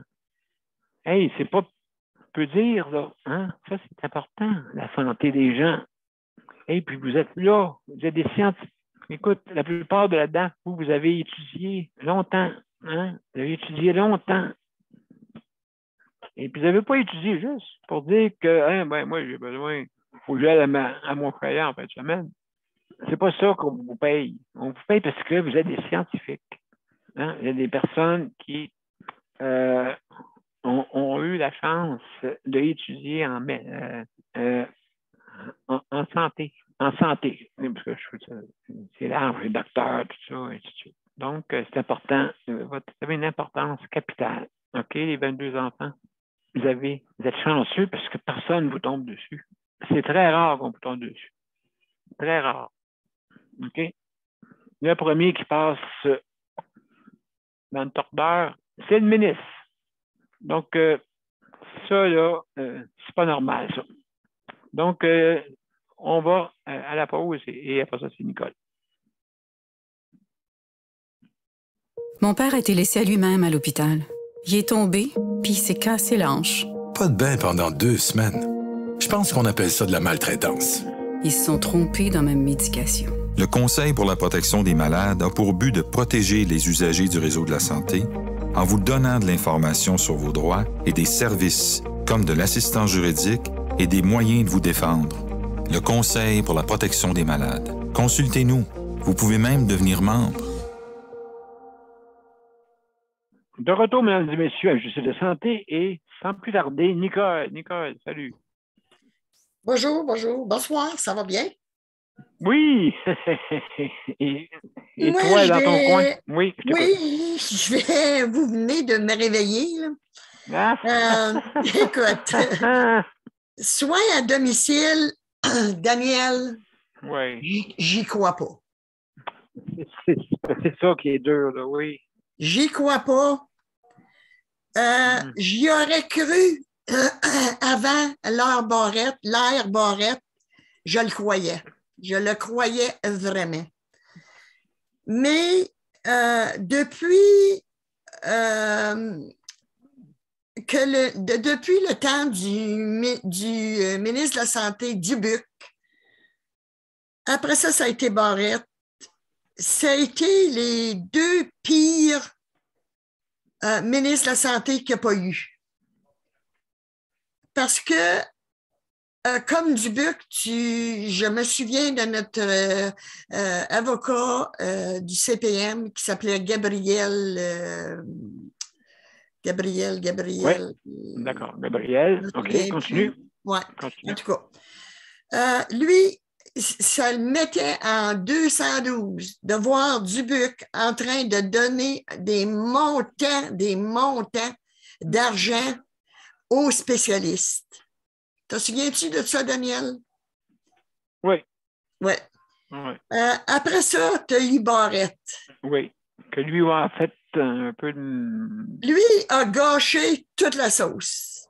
Hey, c'est pas peu dire, là. Hein? Ça, c'est important, la santé des gens. Hey, puis vous êtes là. Vous êtes des scientifiques. Écoute, la plupart de là-dedans, vous avez étudié longtemps. Hein? Vous avez étudié longtemps. Et puis, vous n'avez pas étudié juste pour dire que, moi, j'ai besoin. Il faut que j'aille à mon foyer en fin de semaine. C'est pas ça qu'on vous paye. On vous paye parce que vous êtes des scientifiques. Hein? Il y a des personnes qui ont eu la chance d'étudier en santé. En santé. Parce que c'est large, les docteurs, tout ça, et ainsi de suite. Donc, c'est important. Vous avez une importance capitale. OK, les 22 enfants. Vous êtes chanceux parce que personne ne vous tombe dessus. C'est très rare qu'on vous tombe dessus. Très rare. OK? Le premier qui passe dans le tordeur, c'est le ministre. Donc, ça, là, c'est pas normal, ça. Donc, on va à la pause et après ça, c'est Nicole. Mon père a été laissé à lui-même à l'hôpital. Il est tombé, puis il s'est cassé la hanche. Pas de bain pendant 2 semaines. Je pense qu'on appelle ça de la maltraitance. Ils se sont trompés dans ma médication. Le Conseil pour la protection des malades a pour but de protéger les usagers du réseau de la santé en vous donnant de l'information sur vos droits et des services comme de l'assistance juridique et des moyens de vous défendre. Le Conseil pour la protection des malades. Consultez-nous. Vous pouvez même devenir membre. De retour, mesdames et messieurs, à Justice de santé et sans plus tarder, Nicole. Nicole, salut. Bonjour, bonjour, bonsoir, ça va bien? Oui! et Moi, toi, dans ton coin? Oui, vous venez de me réveiller. Là. Écoute, soins à domicile, Daniel, j'y crois pas. C'est ça qui est dur, là, oui. J'y crois pas. J'y aurais cru avant l'ère Barrette, je le croyais. Je le croyais vraiment. Mais depuis le temps du ministre de la Santé, Dubuc, après ça, ça a été Barrette, ça a été les deux pires ministres de la Santé qu'il n'y a pas eu. Parce que, comme Dubuc, je me souviens de notre avocat du CPM qui s'appelait Gabriel. Oui, d'accord. Gabriel, OK, continue. Oui, en tout cas. Lui, ça le mettait en 212 de voir Dubuc en train de donner des montants d'argent aux spécialistes. Te souviens-tu de ça, Daniel? Oui. Oui. Après ça, tu as eu Barrette. Oui. Que lui a fait un peu de... Lui a gâché toute la sauce.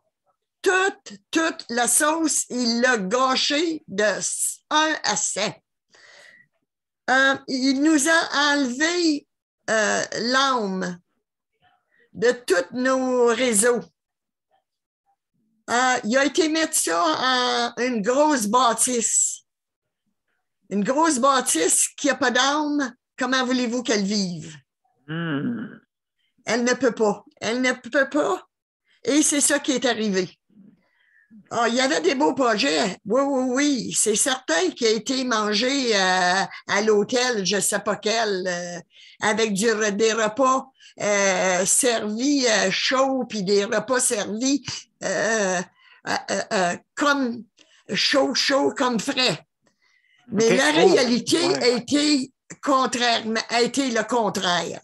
Toute la sauce, il l'a gâché de 1 à 100. Il nous a enlevé l'âme de tous nos réseaux. Il a été mettre ça en une grosse bâtisse. Une grosse bâtisse qui n'a pas d'âme, comment voulez-vous qu'elle vive? Elle ne peut pas. Elle ne peut pas. Et c'est ça qui est arrivé. Il y avait des beaux projets. Oui. C'est certain qu'il a été mangé à l'hôtel, je ne sais pas quel, avec des repas servis chauds, puis des repas servis comme chaud, comme frais. Mais la réalité a été le contraire.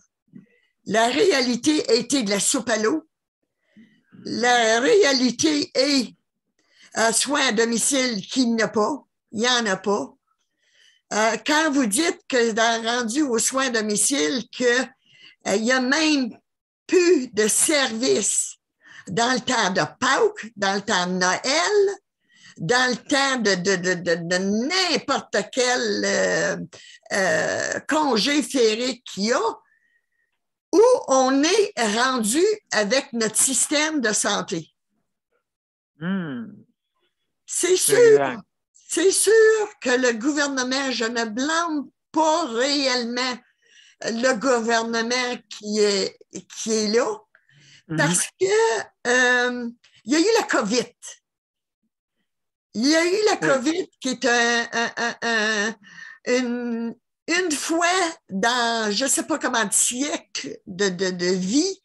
La réalité a été de la soupe à l'eau. La réalité est soins à domicile qu'il n'y en a pas. Il n'y en a pas. Quand vous dites que rendu aux soins à domicile, qu'il n'y a même plus de services dans le temps de Pâques, dans le temps de Noël, dans le temps de n'importe quel congé férié qu'il y a, où on est rendu avec notre système de santé. C'est sûr que le gouvernement, je ne blâme pas réellement le gouvernement qui est là, parce que il y a eu la COVID. Il y a eu la COVID qui est une fois dans, je ne sais pas comment de siècles de vie,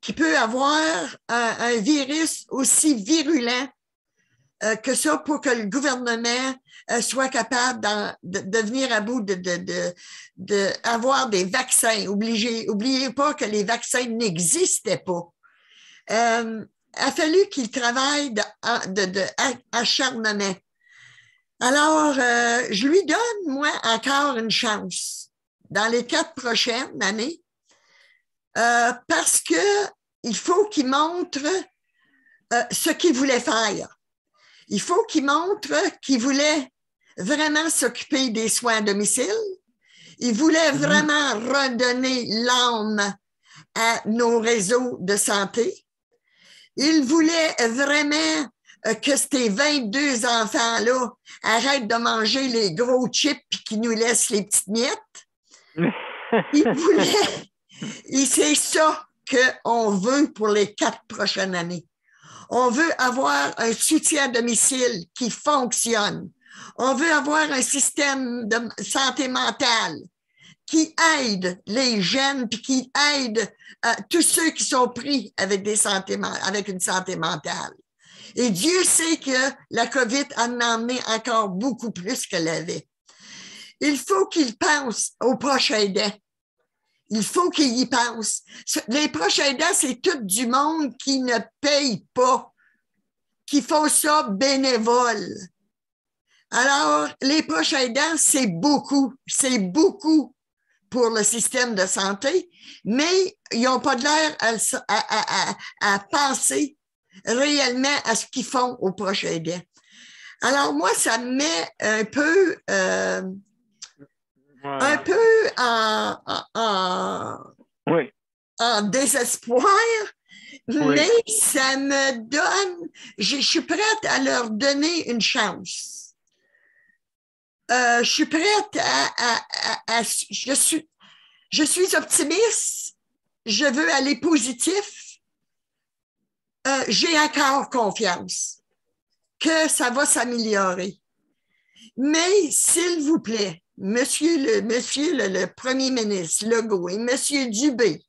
qui peut avoir un virus aussi virulent que ça pour que le gouvernement soit capable de venir à bout d'avoir des vaccins. Oubliez pas que les vaccins n'existaient pas. A fallu qu'il travaille acharnement. Alors, je lui donne, moi, encore une chance dans les 4 prochaines années parce qu'il faut qu'il montre ce qu'il voulait faire. Il faut qu'il montre qu'il voulait vraiment s'occuper des soins à domicile. Il voulait vraiment redonner l'âme à nos réseaux de santé. Il voulait vraiment que tes 22 enfants-là arrêtent de manger les gros chips et qu'ils nous laissent les petites miettes. Et c'est ça qu'on veut pour les 4 prochaines années. On veut avoir un soutien à domicile qui fonctionne. On veut avoir un système de santé mentale qui aide les jeunes puis qui aide tous ceux qui sont pris avec une santé mentale. Et Dieu sait que la COVID en a emmené encore beaucoup plus qu'elle avait. Il faut qu'il pense aux proches aidants. Il faut qu'il y pense. Les proches aidants, c'est tout du monde qui ne paye pas, qui font ça bénévole. Alors, les proches aidants, c'est beaucoup pour le système de santé, mais ils n'ont pas de l'air à penser réellement à ce qu'ils font aux proches aidants. Alors, moi, ça me met un peu en désespoir, mais ça me donne, je suis prête à leur donner une chance. Je suis prête je suis optimiste, je veux aller positif, j'ai encore confiance que ça va s'améliorer. Mais s'il vous plaît, Monsieur le Premier ministre Legault et Monsieur Dubé,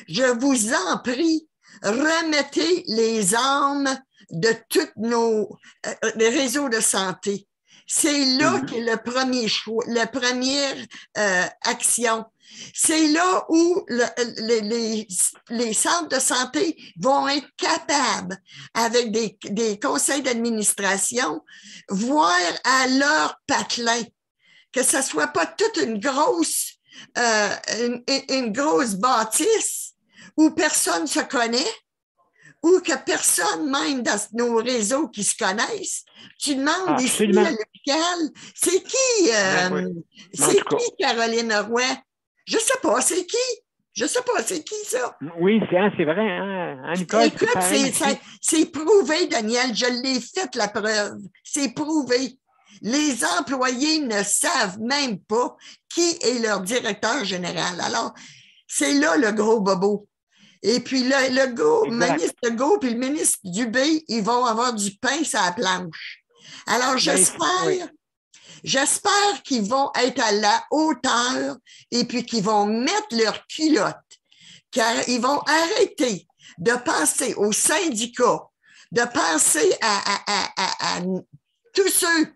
je vous en prie, remettez les armes de tous les réseaux de santé. C'est là qu'est le premier choix, la première action. C'est là où les centres de santé vont être capables, avec des conseils d'administration, voir à leur patelin, que ce ne soit pas toute une grosse bâtisse où personne ne se connaît, ou que personne, même dans nos réseaux qui se connaissent, tu demandes ici à l'hôpital, c'est qui Caroline Roy? Je ne sais pas, c'est qui? Je ne sais pas, c'est qui ça? Oui, c'est vrai, hein, Nicole? Écoute, c'est prouvé, Daniel, je l'ai fait la preuve. C'est prouvé. Les employés ne savent même pas qui est leur directeur général. Alors, c'est là le gros bobo. Et puis, le ministre Legault et le ministre Dubé, ils vont avoir du pain sur la planche. Alors, j'espère qu'ils vont être à la hauteur et puis qu'ils vont mettre leur culotte, car ils vont arrêter de penser aux syndicats, de penser à tous ceux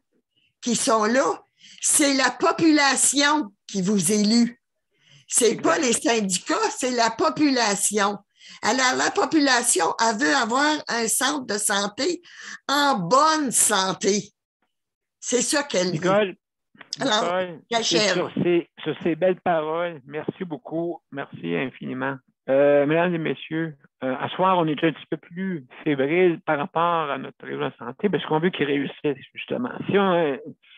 qui sont là. C'est la population qui vous élit. C'est pas les syndicats, c'est la population. Alors, la population, elle veut avoir un centre de santé en bonne santé. C'est ça qu'elle dit. Alors, sur ces belles paroles, merci beaucoup. Merci infiniment. Mesdames et messieurs, à soir, on est un petit peu plus fébrile par rapport à notre réseau de santé parce qu'on veut qu'il réussisse, justement.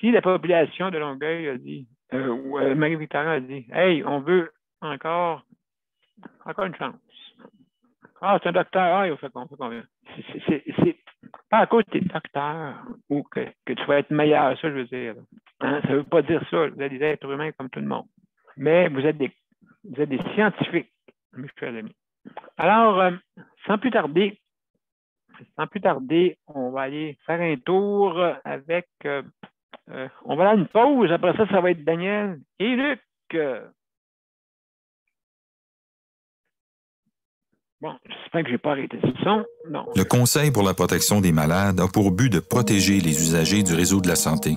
Si la population de Longueuil a dit, ou Marie-Victoria a dit, hey, on veut encore une chance. Ah, c'est un docteur, il faut qu'on fait combien? C'est pas à cause que tu es docteur ou que tu vas être meilleur, ça, je veux dire. Hein? Ça ne veut pas dire ça. Vous êtes des êtres humains comme tout le monde. Mais vous êtes des scientifiques, mes chers amis. Alors, sans plus tarder, on va aller faire un tour avec... on va aller à une pause. Après ça, ça va être Daniel et Luc. Bon, j'espère que je n'ai pas arrêté ce son. Non. Le Conseil pour la protection des malades a pour but de protéger les usagers du réseau de la santé.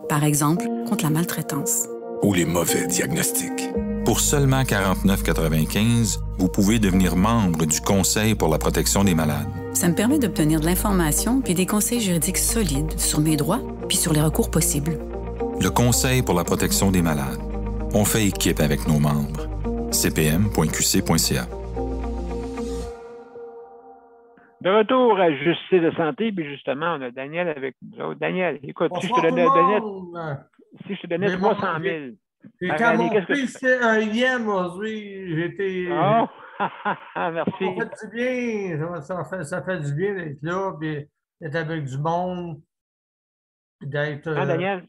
Par exemple, contre la maltraitance. Ou les mauvais diagnostics. Pour seulement 49,95 $, vous pouvez devenir membre du Conseil pour la protection des malades. Ça me permet d'obtenir de l'information puis des conseils juridiques solides sur mes droits puis sur les recours possibles. Le Conseil pour la protection des malades. On fait équipe avec nos membres. cpm.qc.ca. De retour à Justice de santé, puis justement, on a Daniel avec nous autres. Daniel, écoute, si je te donnais 300 000. Et quand mon fils fait un yen aujourd'hui, j'étais... Oh! Merci. Ça fait du bien. Ça fait du bien d'être là. Puis d'être avec du monde, d'être. Daniel,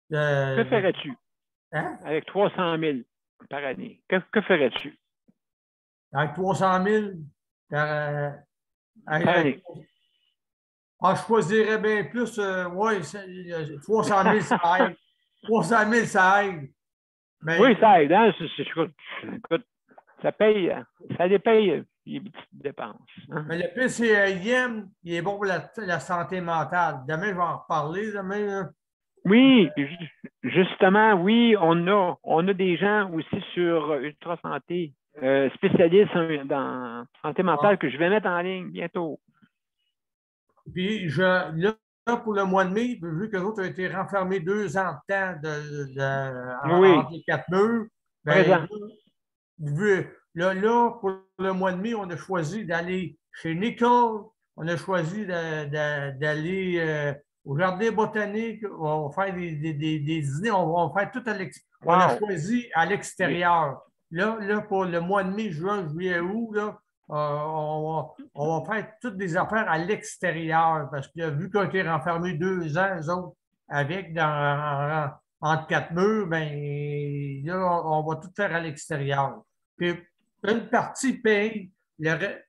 que ferais-tu avec 300 000 par année? Que ferais-tu? Avec 300 000 par année. Je choisirais bien plus. Oui, 300 000, ça aide. 300 000, ça aide. Mais, oui, ça aide. Hein? Écoute, ça paye, ça dépaye les petites dépenses. Hein? Mais le plus, c'est Yem, il est bon pour la santé mentale. Demain, je vais en reparler. Demain, oui, justement, oui, on a des gens aussi sur Ultra Santé, spécialistes dans santé mentale que je vais mettre en ligne bientôt. Puis, là, pour le mois de mai, vu que les autres ont été renfermés 2 ans de temps entre les 4 murs, ben, là, pour le mois de mai, on a choisi d'aller chez Nicole, on a choisi d'aller au jardin botanique, on va faire des dîners, on va faire tout à l'extérieur. On a choisi à l'extérieur. Là, pour le mois de mai, juin, juillet, août, là, on va faire toutes des affaires à l'extérieur parce que vu qu'on a été renfermés 2 ans, eux autres, avec entre 4 murs, ben là, on va tout faire à l'extérieur. Puis une partie paye, le reste.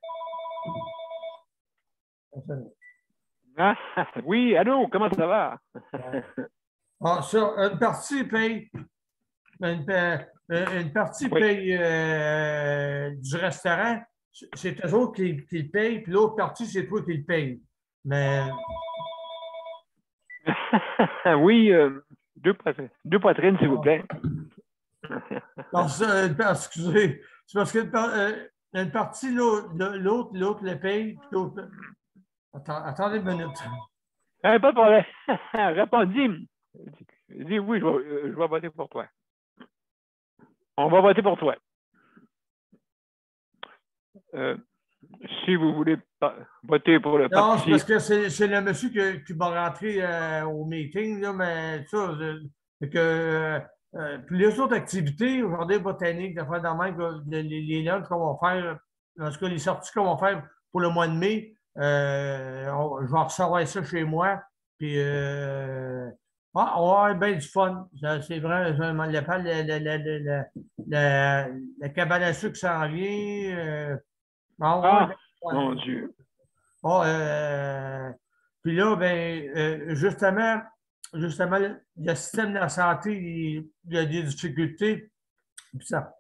Ah, oui, allô, comment ça va? Une partie paye. Une partie paye du restaurant. C'est eux autres qui le payent, puis l'autre partie, c'est toi qui le payes. Mais. oui, deux poitrines, s'il vous plaît. Excusez, c'est parce qu'une partie, l'autre le paye, puis l'autre. Attendez une minute. Pas de problème. Réponds-y. Dis oui, je vais voter pour toi. On va voter pour toi. Si vous voulez voter pour le parti... Non, c'est parce que c'est le monsieur qui m'a rentré au meeting, là, mais ça, puis les autres activités, au jardin botanique, les lunchs qu'on va faire, en tout cas, les sorties qu'on va faire pour le mois de mai, je vais recevoir ça chez moi, puis on va avoir bien du fun. C'est vrai, la cabane à sucre s'en vient. Mon Dieu. Puis là, ben, justement, le système de la santé, il y a des difficultés. Puis là,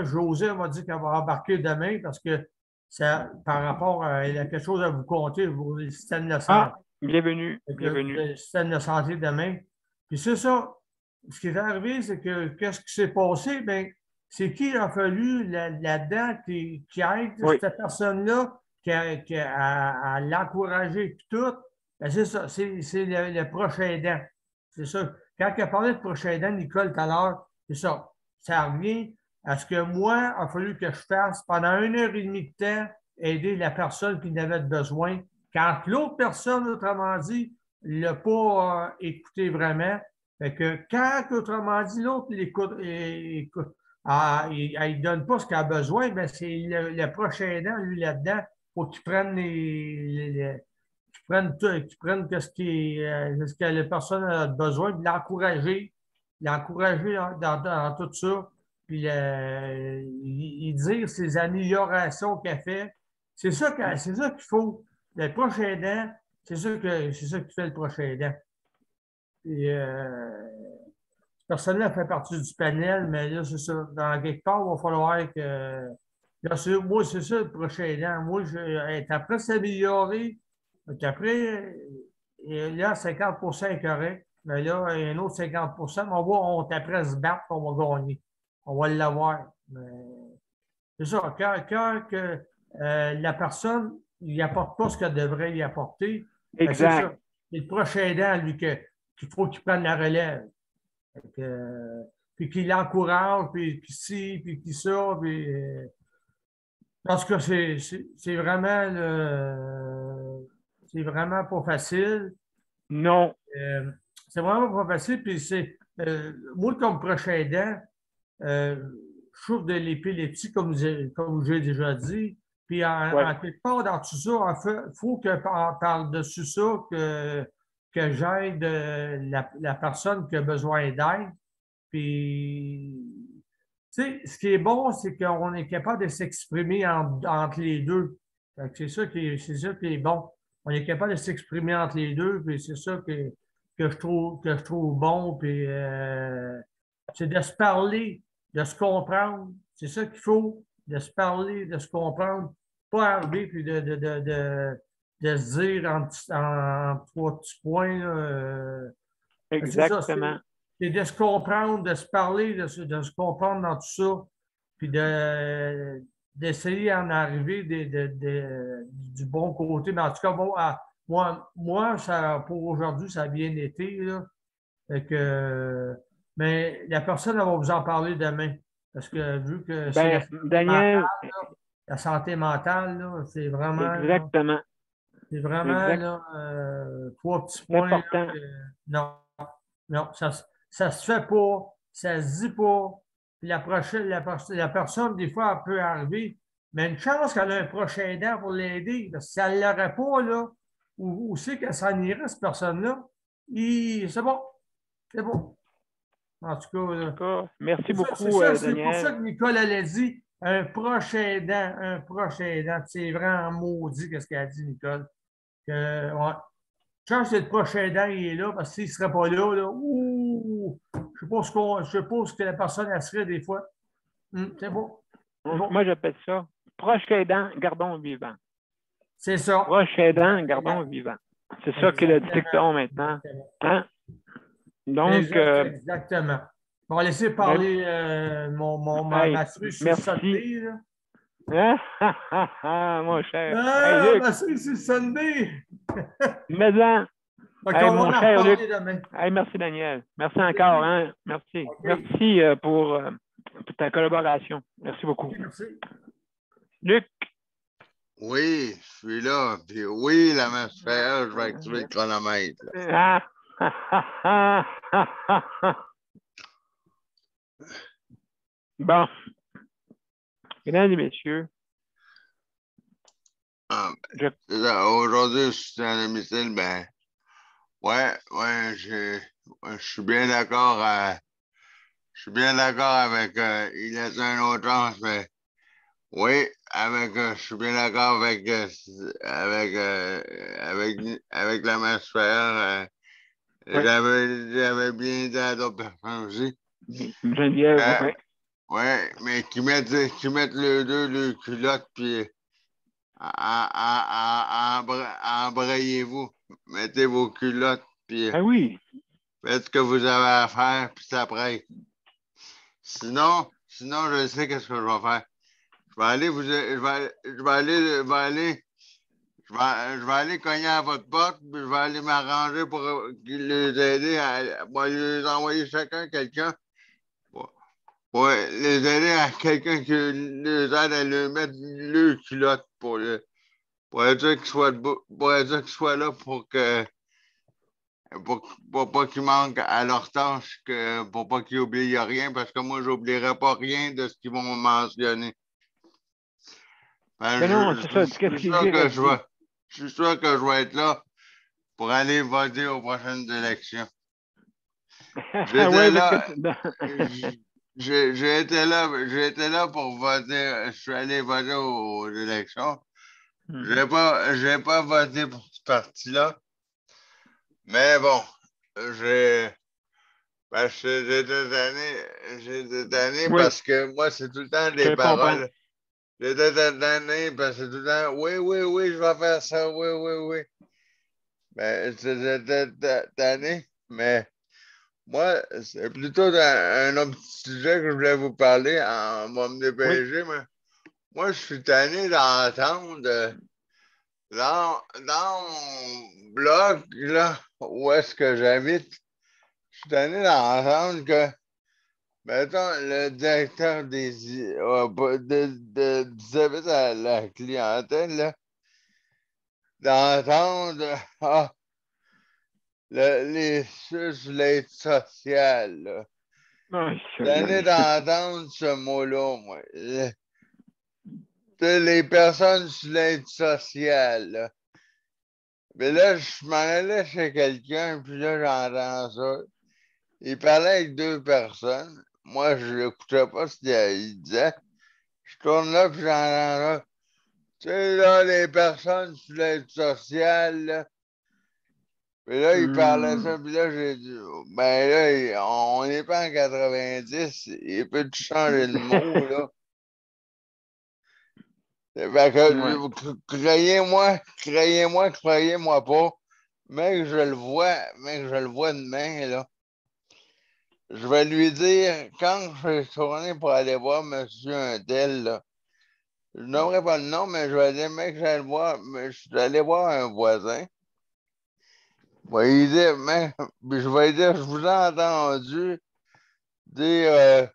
José m'a dit qu'elle va embarquer demain parce que par rapport à il y a quelque chose à vous conter pour le système de santé. Bienvenue. Le système de santé demain. Puis c'est ça. Ce qui est arrivé, c'est que qu'est-ce qui s'est passé? Bien, c'est qu'il a fallu là-dedans qui aide cette personne-là, à l'encourager et tout. Ben, c'est ça, c'est le proche aidant. C'est ça. Quand elle a parlé de proche aidant, Nicole, tout à l'heure, c'est ça. Ça revient à ce que moi, il a fallu que je fasse pendant 1h30 de temps, aider la personne qui en avait besoin. Quand l'autre personne, autrement dit, ne l'a pas écouté vraiment. Fait que quand, autrement dit, l'autre l'écoute, il ne donne pas ce qu'il a besoin, bien, c'est le prochain aidant, lui, là-dedans, pour qu'il prenne ce que la personne a besoin, puis l'encourager dans tout ça, puis il dire ses améliorations qu'elle fait. C'est ça qu'il faut. Le prochain aidant, c'est ça qui fait le prochain aidant. Et cette personne-là fait partie du panel, mais là, c'est ça. Dans quelque part, il va falloir que. Là, moi, c'est ça le prochain aidant. Moi, après s'améliorer, après, là, 50% est correct. Mais là, il y a un autre 50%, mais on est après se battre, on va gagner. On va l'avoir. C'est ça. Quand la personne il n'apporte pas ce qu'elle devrait y apporter, exact. C'est le prochain aidant, lui, qu'il faut qu'il prenne la relève. Puis qu'il l'encourage, puis qu'il ci, puis qu'il ça. Puis, parce que c'est vraiment c'est vraiment pas facile. Non. C'est vraiment pas facile. Puis moi, comme prochain aidant, je souffre de l'épilepsie, comme j'ai déjà dit. Puis en quelque part dans tout ça, il faut que par-dessus ça, que j'aide la personne qui a besoin d'aide. Puis, tu sais, ce qui est bon, c'est qu'on est capable de s'exprimer entre les deux. C'est ça qui est bon. On est capable de s'exprimer entre les deux, puis c'est ça que je trouve bon. Puis, c'est de se parler, de se comprendre. C'est ça qu'il faut, de se parler, de se comprendre. Pas arriver puis de se dire en trois petits points. Exactement. C'est de se comprendre, de se parler, de se comprendre dans tout ça, puis d'essayer d'en arriver du bon côté. Mais en tout cas, bon, moi pour aujourd'hui, ça a bien été. Là. Mais la personne, elle va vous en parler demain. Parce que vu que c'est Daniel, la santé mentale, là, c'est vraiment. Exactement. C'est vraiment là, trois petits points. Important. Non, ça se fait pas, ça se dit pas. Puis la personne, des fois, elle peut arriver, mais une chance qu'elle a un prochain aidant pour l'aider. Parce que si elle ne l'aurait pas, là, où c'est qu'elle s'en irait, cette personne-là, c'est bon. C'est bon. En tout cas, merci beaucoup, Daniel. C'est pour ça que Nicole, elle a dit un prochain aidant. C'est vraiment maudit, qu'est-ce qu'elle a dit, Nicole. Chance que le prochain aidant il est là, parce que s'il ne serait pas là, je sais pas ce que la personne elle serait des fois. C'est bon. Moi, j'appelle ça proche aidant, gardons vivant. C'est ça. Proche aidant, gardons vivant. C'est ça que le dicton maintenant. Hein? Donc. Exactement. On va laisser parler ma cerise sur le Sunday. Mon cher. Ma cerise sur le Sunday. Mais-en. Mon cher Luc. Merci, Daniel. Merci encore. Hein? Merci. Okay. Merci pour ta collaboration. Merci beaucoup. Merci. Luc. Oui, je suis là. Puis oui, la masphère, je vais activer le chronomètre. Bon. Mesdames et messieurs. Aujourd'hui, je suis à domicile, je suis bien d'accord. Je suis bien d'accord avec il laisse un autre chance, mais oui, je suis bien d'accord avec la masphère. J'avais bien dit à d'autres personnes aussi. Geneviève, oui, mais qui mettent le culotte, puis embrayez-vous. Mettez vos culottes, puis oui. Faites ce que vous avez à faire, puis ça prête. Sinon, je sais qu'est-ce que je vais faire. Je vais aller cogner à votre porte, puis je vais aller m'arranger pour les aider à les envoyer quelqu'un. Pour les aider à quelqu'un qui les aide à le mettre le culotte pour dire qu'il soit là pour pas qu'ils manquent à leur tâche, pour pas qu'ils n'oublient rien, parce que moi, je n'oublierai pas rien de ce qu'ils vont mentionner. Je suis sûr que je vais être là pour aller voter aux prochaines élections. J'ai été là pour voter. Je suis allé voter aux élections. Je n'ai pas voté pour ce parti-là. Mais bon, j'ai été tanné parce que moi, c'est tout le temps des paroles. J'étais tanné parce que c'est tout le temps oui, je vais faire ça, oui. Ben, j'étais tanné, mais moi, c'est plutôt un autre sujet que je voulais vous parler. On va me dépêcher, mais moi, je suis tanné d'entendre dans mon blog, là, où est-ce que j'habite, je suis tanné d'entendre que, mettons, le directeur des services à la clientèle, là, d'entendre les l'aide sociale, là. Je suis tanné d'entendre ce mot-là, moi. les personnes sur l'aide sociale, là. Mais là, je m'en allais chez quelqu'un, puis là, j'entends ça. Il parlait avec deux personnes. Moi, je l'écoutais pas ce qu'il disait. Je tourne là, puis j'entends ça. Tu sais, là, les personnes sur l'aide sociale, là. Puis là, il parlait ça, puis là, j'ai dit, ben là, on n'est pas en 90, il peut changer le mot, là. Fait que, croyez-moi pas, mais que je le vois demain, là. Je vais lui dire, quand je suis tourné pour aller voir monsieur Untel, là, je n'aurai pas le nom, mais je vais dire, mec, je suis allé voir un voisin. Je vais lui dire, je vous ai entendu dire,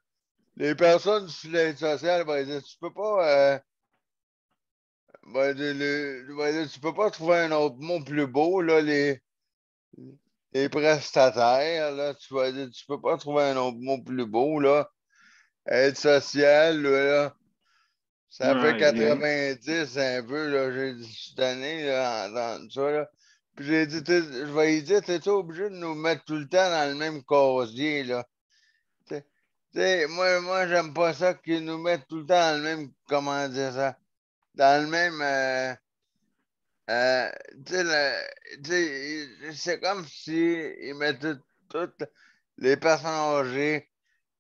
les personnes sur l'aide sociale, dire, tu peux pas, tu peux pas trouver un autre mot plus beau, là, les prestataires, là, tu vas dire, tu peux pas trouver un autre mot plus beau, là. Aide sociale, là, ça fait 90 un peu, là, j'ai dit cette année, là, entendre ça, là. Puis j'ai dit, je vais lui dire, t'es obligé de nous mettre tout le temps dans le même casier, là. Moi, j'aime pas ça qu'ils nous mettent tout le temps dans le même, comment dire ça, dans le même, c'est comme s'ils mettaient toutes les personnes âgées,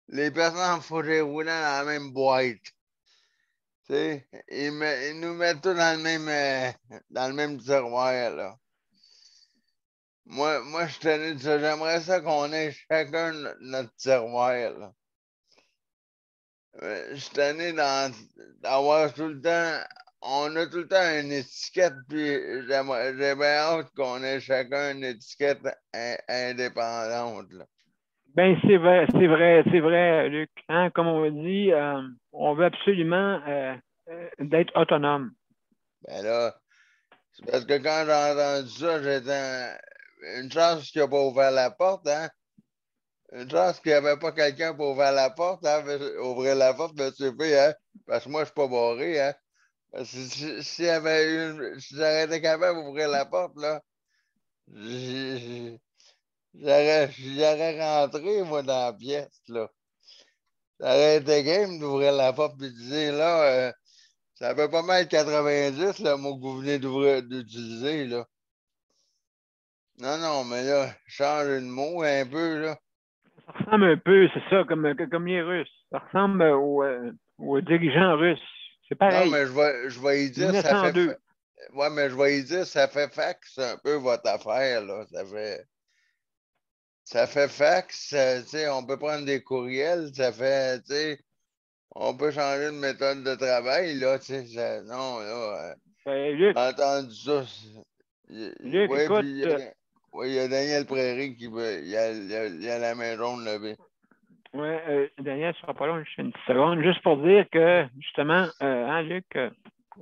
les personnes en fauteuil roulant dans la même boîte. Ils nous mettent tous dans le même tiroir, là. Moi, je tenais de ça. J'aimerais ça qu'on ait chacun notre tiroir, là. Je tenais d'avoir tout le temps. On a tout le temps une étiquette, puis j'ai bien hâte qu'on ait chacun une étiquette indépendante, là. Ben, c'est vrai, Luc. Hein, comme on dit, on veut absolument d'être autonome. Ben là, c'est parce que quand j'ai entendu ça, j'étais une chance qu'il n'a pas ouvert la porte, hein? Une chance qu'il n'y avait pas quelqu'un pour ouvrir la porte, hein? Ouvrir la porte, mais c'est fait, hein? Parce que moi, je ne suis pas barré, hein? Parce que si j'aurais été capable d'ouvrir la porte, là, j'aurais rentré, moi, dans la pièce, là. J'aurais été game d'ouvrir la porte et de dire, là, ça fait pas mal 90, le mot que vous venez d'utiliser, là. Non, mais là, changer de mot un peu, là. Ça ressemble un peu, c'est ça, comme les Russes. Ça ressemble aux dirigeants russes. C'est pareil. Non, mais je vais y dire, 1902. Ouais, mais je vais y dire, ça fait fax un peu votre affaire, là. Ça fait fax, tu sais, on peut prendre des courriels, ça fait, tu sais, on peut changer de méthode de travail, là, tu sais, non, là, Luc, j'ai entendu ça. Luc, Ouais, écoute, puis il y a Daniel Prairie qui veut, il y a la main jaune levée. Oui, Daniel, ce sera pas long, juste une petite seconde, juste pour dire que, justement, hein, Luc,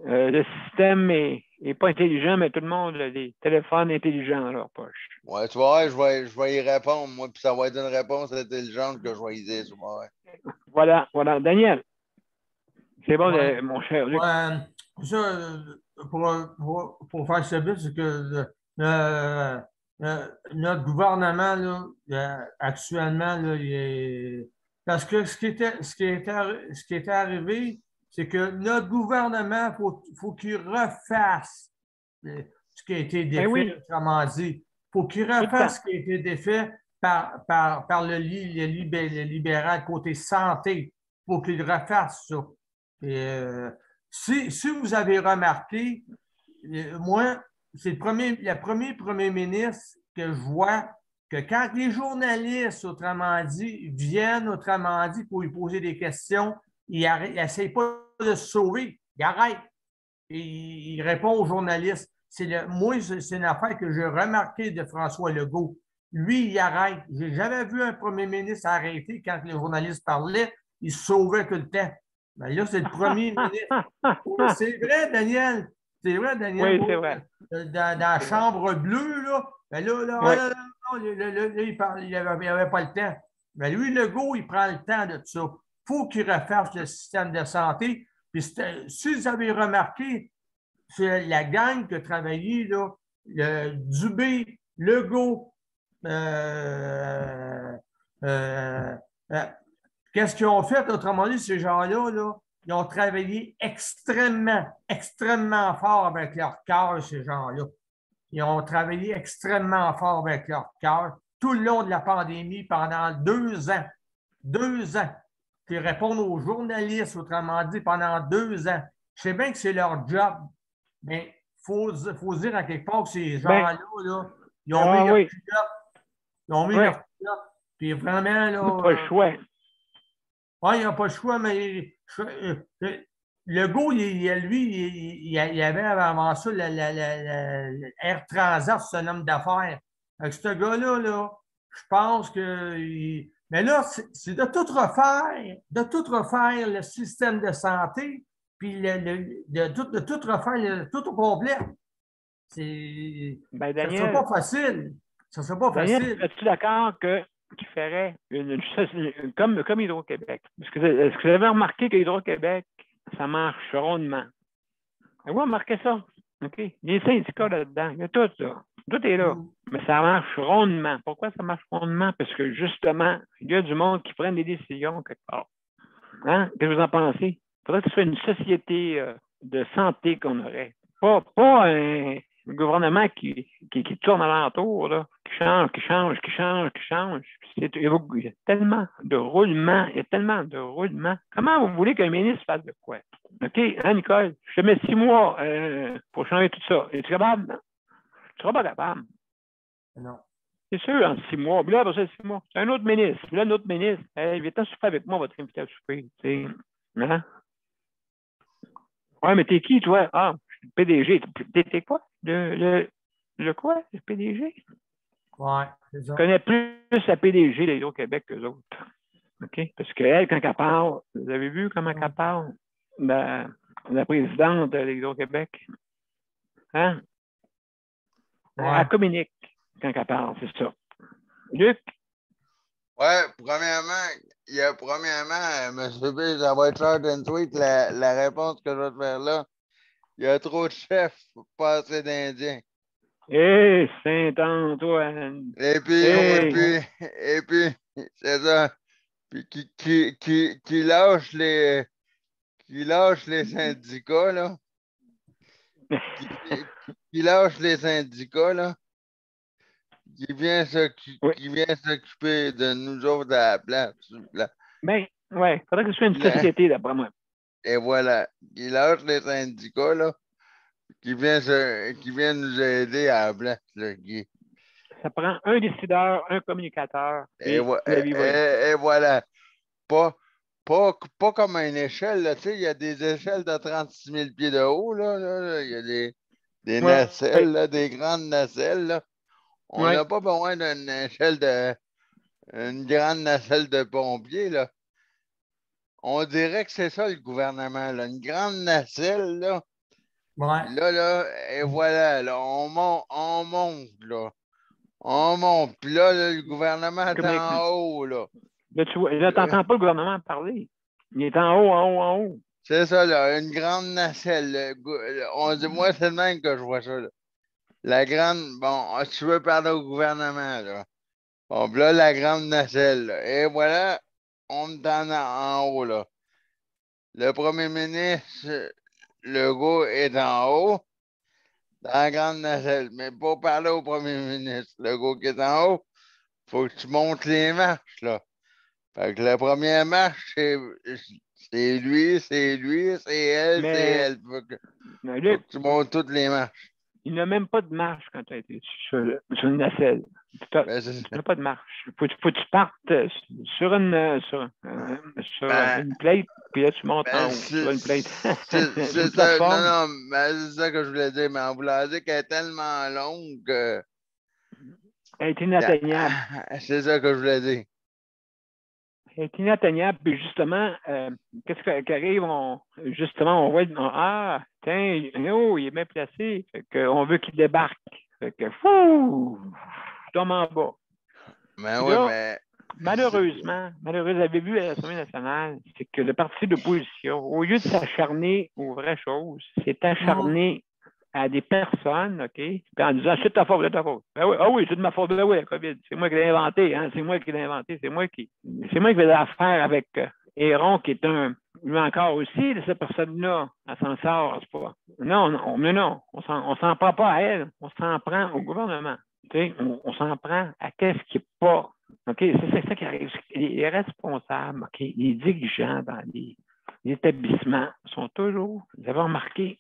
le système est pas intelligent, mais tout le monde a des téléphones intelligents dans leur poche. Ouais, tu vois, je vais y répondre, moi, puis ça va être une réponse intelligente que je vais y dire, tu vois. Voilà. Daniel, c'est bon, mon cher Luc. Ouais, ça, pour faire ce but, c'est que notre gouvernement, là, actuellement, là, parce que ce qui était arrivé, c'est que notre gouvernement, faut qu'il refasse ce qui a été défait, autrement dit. Faut qu'il refasse ce qui a été défait par le libéral côté santé. Faut qu'il refasse ça. Et, si vous avez remarqué, moi, c'est le premier ministre que je vois que quand les journalistes, autrement dit, viennent, autrement dit, pour lui poser des questions, il n'essaie pas de se sauver, il arrête. Et il répond aux journalistes. Moi, c'est une affaire que j'ai remarqué de François Legault. Lui, il arrête. Je n'ai jamais vu un premier ministre arrêter quand les journalistes parlaient. Il se sauvait tout le temps. Ben là, c'est le premier ministre. Oui, c'est vrai, Daniel. C'est vrai, Daniel. Oui, c'est vrai. Dans la chambre bleue, là. Ben là, il n'avait pas le temps. Mais lui, Legault, il prend le temps de tout ça. Il faut qu'il refasse le système de santé. Puis Puis si vous avez remarqué, c'est la gang qui a travaillé, là, Dubé, Legault, qu'est-ce qu'ils ont fait? Autrement dit, ces gens-là, là, ils ont travaillé extrêmement, extrêmement fort avec leur cœur, ces gens-là. Ils ont travaillé extrêmement fort avec leur cœur tout le long de la pandémie pendant 2 ans. 2 ans. Puis répondre aux journalistes, autrement dit, pendant 2 ans. Je sais bien que c'est leur job, mais il faut dire à quelque part que ces gens-là, là, ils ont mis leur culotte. Ils ont mis leur culotte. Puis vraiment, là. Ils n'ont pas le choix. Oui, ils n'ont pas le choix, mais Legault, lui, il avait avant ça Air Transat, c'est un homme d'affaires. Avec ce gars-là, là, je pense que. Mais là, c'est de tout refaire le système de santé, puis de tout refaire tout au complet. Daniel, ça ne sera pas facile. Ça ne sera pas facile. Es-tu d'accord que tu ferais comme Hydro-Québec? Est-ce que vous avez remarqué que Hydro-Québec, ça marche rondement? Avez-vous remarqué ça? OK. Il y a des syndicats là-dedans. Il y a tout, là. Tout est là. Mais ça marche rondement. Pourquoi ça marche rondement? Parce que, justement, il y a du monde qui prend des décisions quelque part. Hein? Qu'est-ce que vous en pensez? Il faudrait que ce soit une société de santé qu'on aurait. Pas un gouvernement qui tourne alentour, là, qui change. Il y a tellement de roulements. Comment vous voulez qu'un ministre fasse de quoi? OK, hein, Nicole? Je te mets 6 mois pour changer tout ça. Es-tu capable? Tu ne seras pas capable. Non. C'est sûr, en 6 mois. Puis là, après ça, 6 mois. C'est un autre ministre. Puis là, un autre ministre. Hey, viens-t'en souper avec moi, votre invité à souper. Hein? Ouais, mais t'es qui, toi? Ah, je suis le PDG. T'es quoi? Le quoi? Le PDG? Ouais, c'est ça. Je connais plus la PDG d'Hydro-Québec que les autres. OK? Parce qu'elle, quand elle parle, vous avez vu comment elle parle? La présidente de l'Hydro-Québec. Hein? Ouais. Elle communique quand elle parle, c'est ça. Luc? Oui, premièrement, M. B, ça va être short and sweet, la réponse que je vais te faire là. Il y a trop de chefs, pas assez d'Indiens. Hé, Saint-Antoine! Et puis, c'est ça. Puis qui lâche les syndicats, là. Qui lâche les syndicats, là. Qui vient s'occuper de nous autres à la place. Ben, ouais, il faudrait que ce soit une société, d'après moi. Et voilà. Qui lâche les syndicats, là. Qui vient nous aider à la place, là. Ça prend un décideur, un communicateur. Et voilà. Pas comme à une échelle, là. Tu sais, il y a des échelles de 36 000 pieds de haut, là. Il y a des nacelles, là, des grandes nacelles, là. On n'a pas besoin d'une grande nacelle de pompiers, là. On dirait que c'est ça le gouvernement, là. Une grande nacelle, là. Ouais. Là, et voilà, là, on monte, là. On monte. Puis là, le gouvernement est en haut, là. Là, tu n'entends pas le gouvernement parler. Il est en haut. C'est ça, là, une grande nacelle. Moi, c'est le même que je vois ça, là. La grande, bon, si tu veux parler au gouvernement, là. Bon, puis là, la grande nacelle, là. Et voilà, on est en haut, là. Le premier ministre, Legault, est en haut, dans la grande nacelle. Mais pour parler au premier ministre, Legault qui est en haut, il faut que tu montes les marches, là. Fait que la première marche, c'est lui, c'est elle, c'est elle. Faut que tu montes toutes les marches. Il n'y a même pas de marche quand tu as été sur une nacelle. Tu n'as pas de marche. Il faut que tu partes sur une plate, puis là, tu montes en haut sur une plate. C'est ça, non, mais c'est ça que je voulais dire. Mais on voulait dire qu'elle est tellement longue que... Elle est inatteignable. C'est ça que je voulais dire. Elle est inatteignable. Puis justement, qu'est-ce qui arrive? On voit, tiens, il est bien placé. Fait qu'on veut qu'il débarque. Fait que, je tombe en bas. Mais oui, mais malheureusement, vous avez vu à l'Assemblée nationale, c'est que le parti d'opposition, au lieu de s'acharner aux vraies choses, s'est acharné à des personnes, OK, puis en disant c'est ta faute, c'est ta faute. Ben oui, ah oui, c'est de ma faute, ben oui, la COVID. C'est moi qui l'ai inventé, hein, c'est moi qui l'ai inventé, c'est moi qui faisais affaire avec Héron, qui est lui encore aussi, cette personne-là, elle s'en sort, c'est pas. Non, on s'en prend pas à elle, on s'en prend au gouvernement. On s'en prend à qu'est-ce qui n'est pas. OK, c'est ça qui arrive. Les responsables, OK, les dirigeants dans les établissements sont toujours, vous avez remarqué,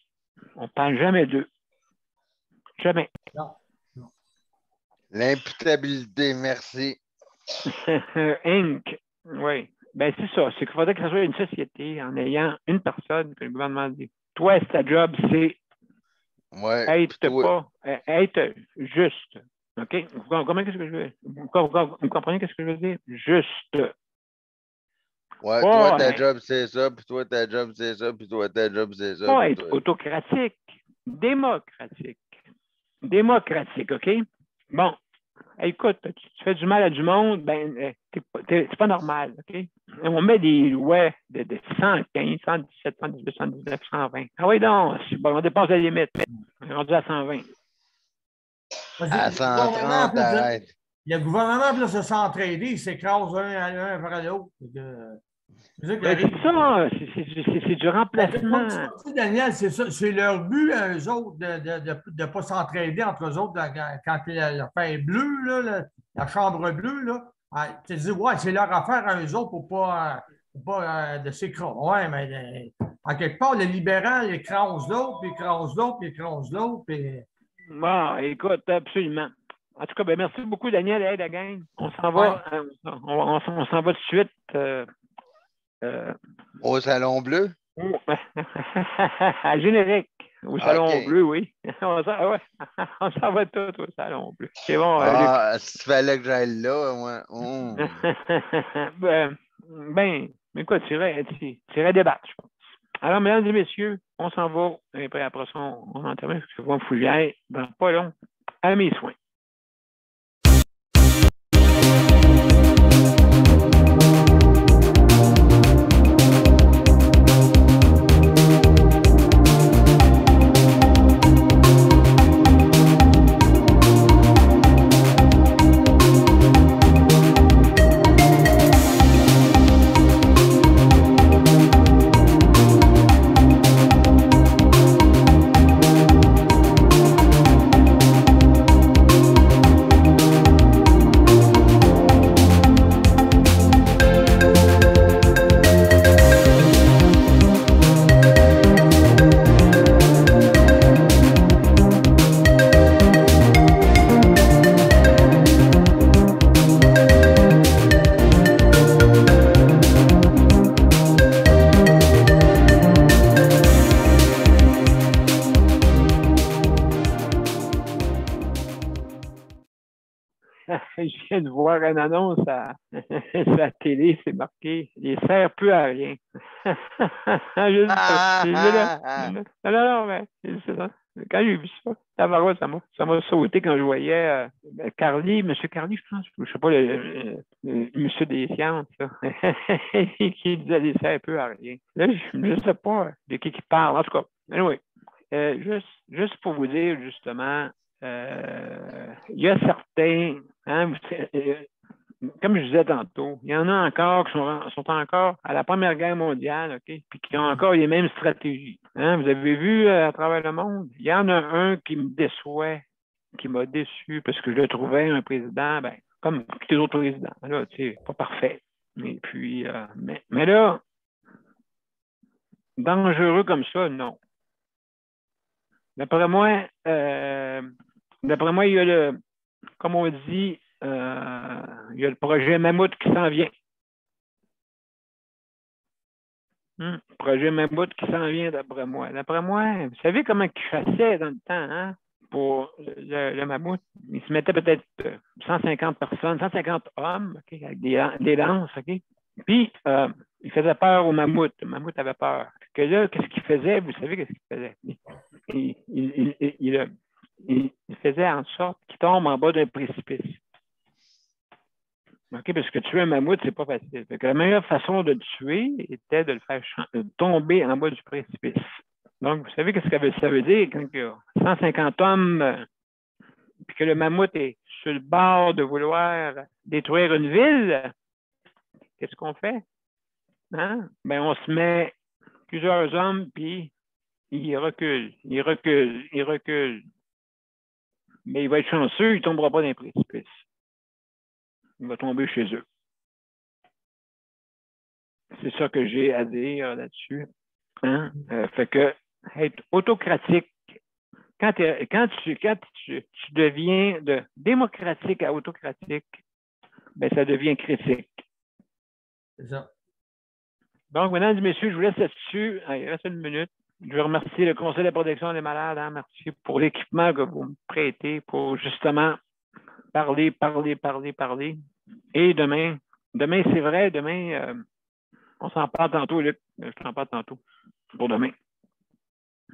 on ne parle jamais d'eux. Jamais. Non. L'imputabilité, merci. Inc. Oui. Ben, c'est ça. C'est qu'il faudrait que ce soit une société en ayant une personne que le gouvernement dit. Toi, ta job, c'est être juste. OK? Vous comprenez ce que je veux dire? Vous comprenez ce que je veux dire? Juste. Ouais, toi, ta job, c'est ça, puis toi, ta job, c'est ça, puis toi, ta job, c'est ça. Pas être autocratique. Démocratique. Démocratique, OK? Bon. Écoute, tu fais du mal à du monde, ben, c'est pas normal, OK? On met des lois de 115, 117, 118, 119, 120. Ah oui, donc, on dépasse la limite. On est rendu à 120. À 130, arrête. Le gouvernement, là, se s'entraider, il s'écrase un vers l'autre. C'est ça, c'est du remplacement. Daniel, c'est ça. C'est leur but, eux autres, de ne pas s'entraider entre eux autres quand l'affaire est bleue, là, la chambre bleue. Là. Tu te dis, ouais, c'est leur affaire à eux autres pour pas de s'écraser. Ouais, mais en quelque part, le libéral écrase l'autre, puis écrase l'autre, puis écrase l'autre. Puis... Bon, écoute, absolument. En tout cas, ben, merci beaucoup, Daniel. Hey, la gang. On s'en va. On s'en va tout de suite. Au Salon Bleu? À générique. Au Salon Bleu, oui. On s'en va tout au Salon Bleu. C'est bon. S'il fallait que j'aille là, moi. Ben, écoute, tu irais débattre, je pense. Alors, mesdames et messieurs, on s'en va. Et puis après ça, on en termine. Je vois un fouillère dans pas long. À mes soins. Je viens de voir une annonce à la télé, c'est marqué « Il ne sert plus à rien ». Non, mais c'est ça. Quand j'ai vu ça, ça m'a sauté quand je voyais Carly, M. Carly, je pense, je ne sais pas, le monsieur des sciences, qui disait « Il ne sert plus à rien ». Là, je ne sais pas de qui parle. En tout cas, anyway, juste pour vous dire, justement, il y a certains, hein, comme je disais tantôt, il y en a encore qui sont encore à la Première Guerre mondiale, OK, puis qui ont encore les mêmes stratégies. Hein, vous avez vu à travers le monde, il y en a un qui me déçoit, qui m'a déçu parce que je le trouvais un président, ben, comme tous les autres présidents, là, tu sais, pas parfait. Et puis, mais là, dangereux comme ça, non. D'après moi, il y a comme on dit, il y a le projet Mammouth qui s'en vient. Projet Mammouth qui s'en vient, d'après moi. D'après moi, vous savez comment ils chassaient dans le temps, hein, pour le mammouth? Ils se mettaient peut-être 150 personnes, 150 hommes, okay, avec des lances, OK? Puis, ils faisaient peur au mammouth. Le mammouth avait peur. Que là, qu'est-ce qu'il faisait? Vous savez qu'est-ce qu'il faisait? Il faisait en sorte qu'il tombe en bas d'un précipice. OK, parce que tuer un mammouth, c'est pas facile. Fait que la meilleure façon de le tuer était de le faire tomber en bas du précipice. Donc, vous savez ce que ça veut dire quand il y a 150 hommes puis que le mammouth est sur le bord de vouloir détruire une ville? Qu'est-ce qu'on fait? Hein? Ben, on se met plusieurs hommes, puis il recule. Mais il va être chanceux, il ne tombera pas dans les précipices. Il va tomber chez eux. C'est ça que j'ai à dire là-dessus. Hein? Fait que être autocratique, quand tu deviens de démocratique à autocratique, ben ça devient critique. C'est ça. Donc, mesdames et messieurs, je vous laisse là-dessus. Il reste une minute. Je veux remercier le Conseil de la protection des malades. Hein? Merci pour l'équipement que vous me prêtez pour justement parler. Et demain, c'est vrai, on s'en parle tantôt, Luc. Je t'en parle tantôt pour demain.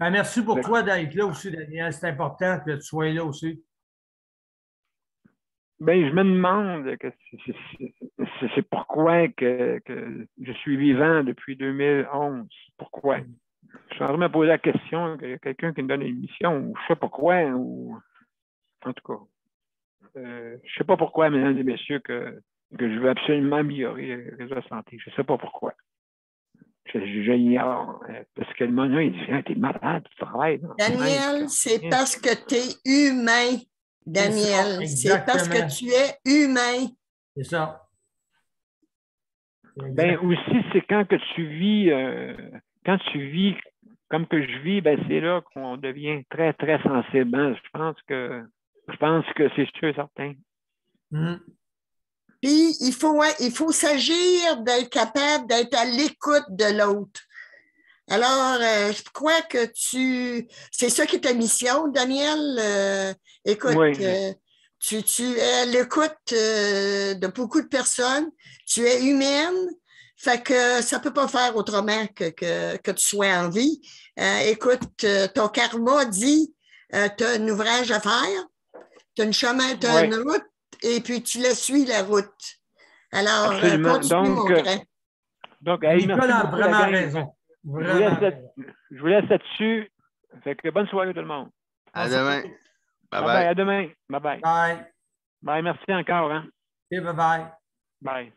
Merci pour toi d'être là aussi, Daniel. C'est important que tu sois là aussi. Ben, je me demande que c'est pourquoi que je suis vivant depuis 2011. Pourquoi? Je suis en train de me poser la question qu'il y a quelqu'un qui me donne une mission, ou je sais pas quoi, ou en tout cas. Je sais pas pourquoi, mesdames et messieurs, que je veux absolument améliorer le réseau de santé. Je sais pas pourquoi. J'ignore. Parce que le monde, il dit, t'es malade, tu travailles. Daniel, c'est parce que tu es humain. Daniel, c'est parce que tu es humain. C'est ça. Ben aussi, c'est quand tu vis comme que je vis, ben c'est là qu'on devient très, très sensible. Hein? Je pense que c'est sûr et certain. Puis, il faut s'agir d'être capable d'être à l'écoute de l'autre. Alors, je crois que c'est ça qui est ta mission, Daniel. Écoute, oui. Tu es à l'écoute de beaucoup de personnes. Tu es humaine. Fait que ça peut pas faire autrement que tu sois en vie. Écoute, ton karma dit, tu as un ouvrage à faire, tu as une route, et puis tu la suis, la route. Alors, continue, mon grand. Donc, Nicole a vraiment raison. Je vous laisse là-dessus. Fait que bonne soirée tout le monde. À demain. Bye-bye. À demain. Bye-bye. Bye. Bye. Merci encore. Hein? Okay, bye-bye. Bye.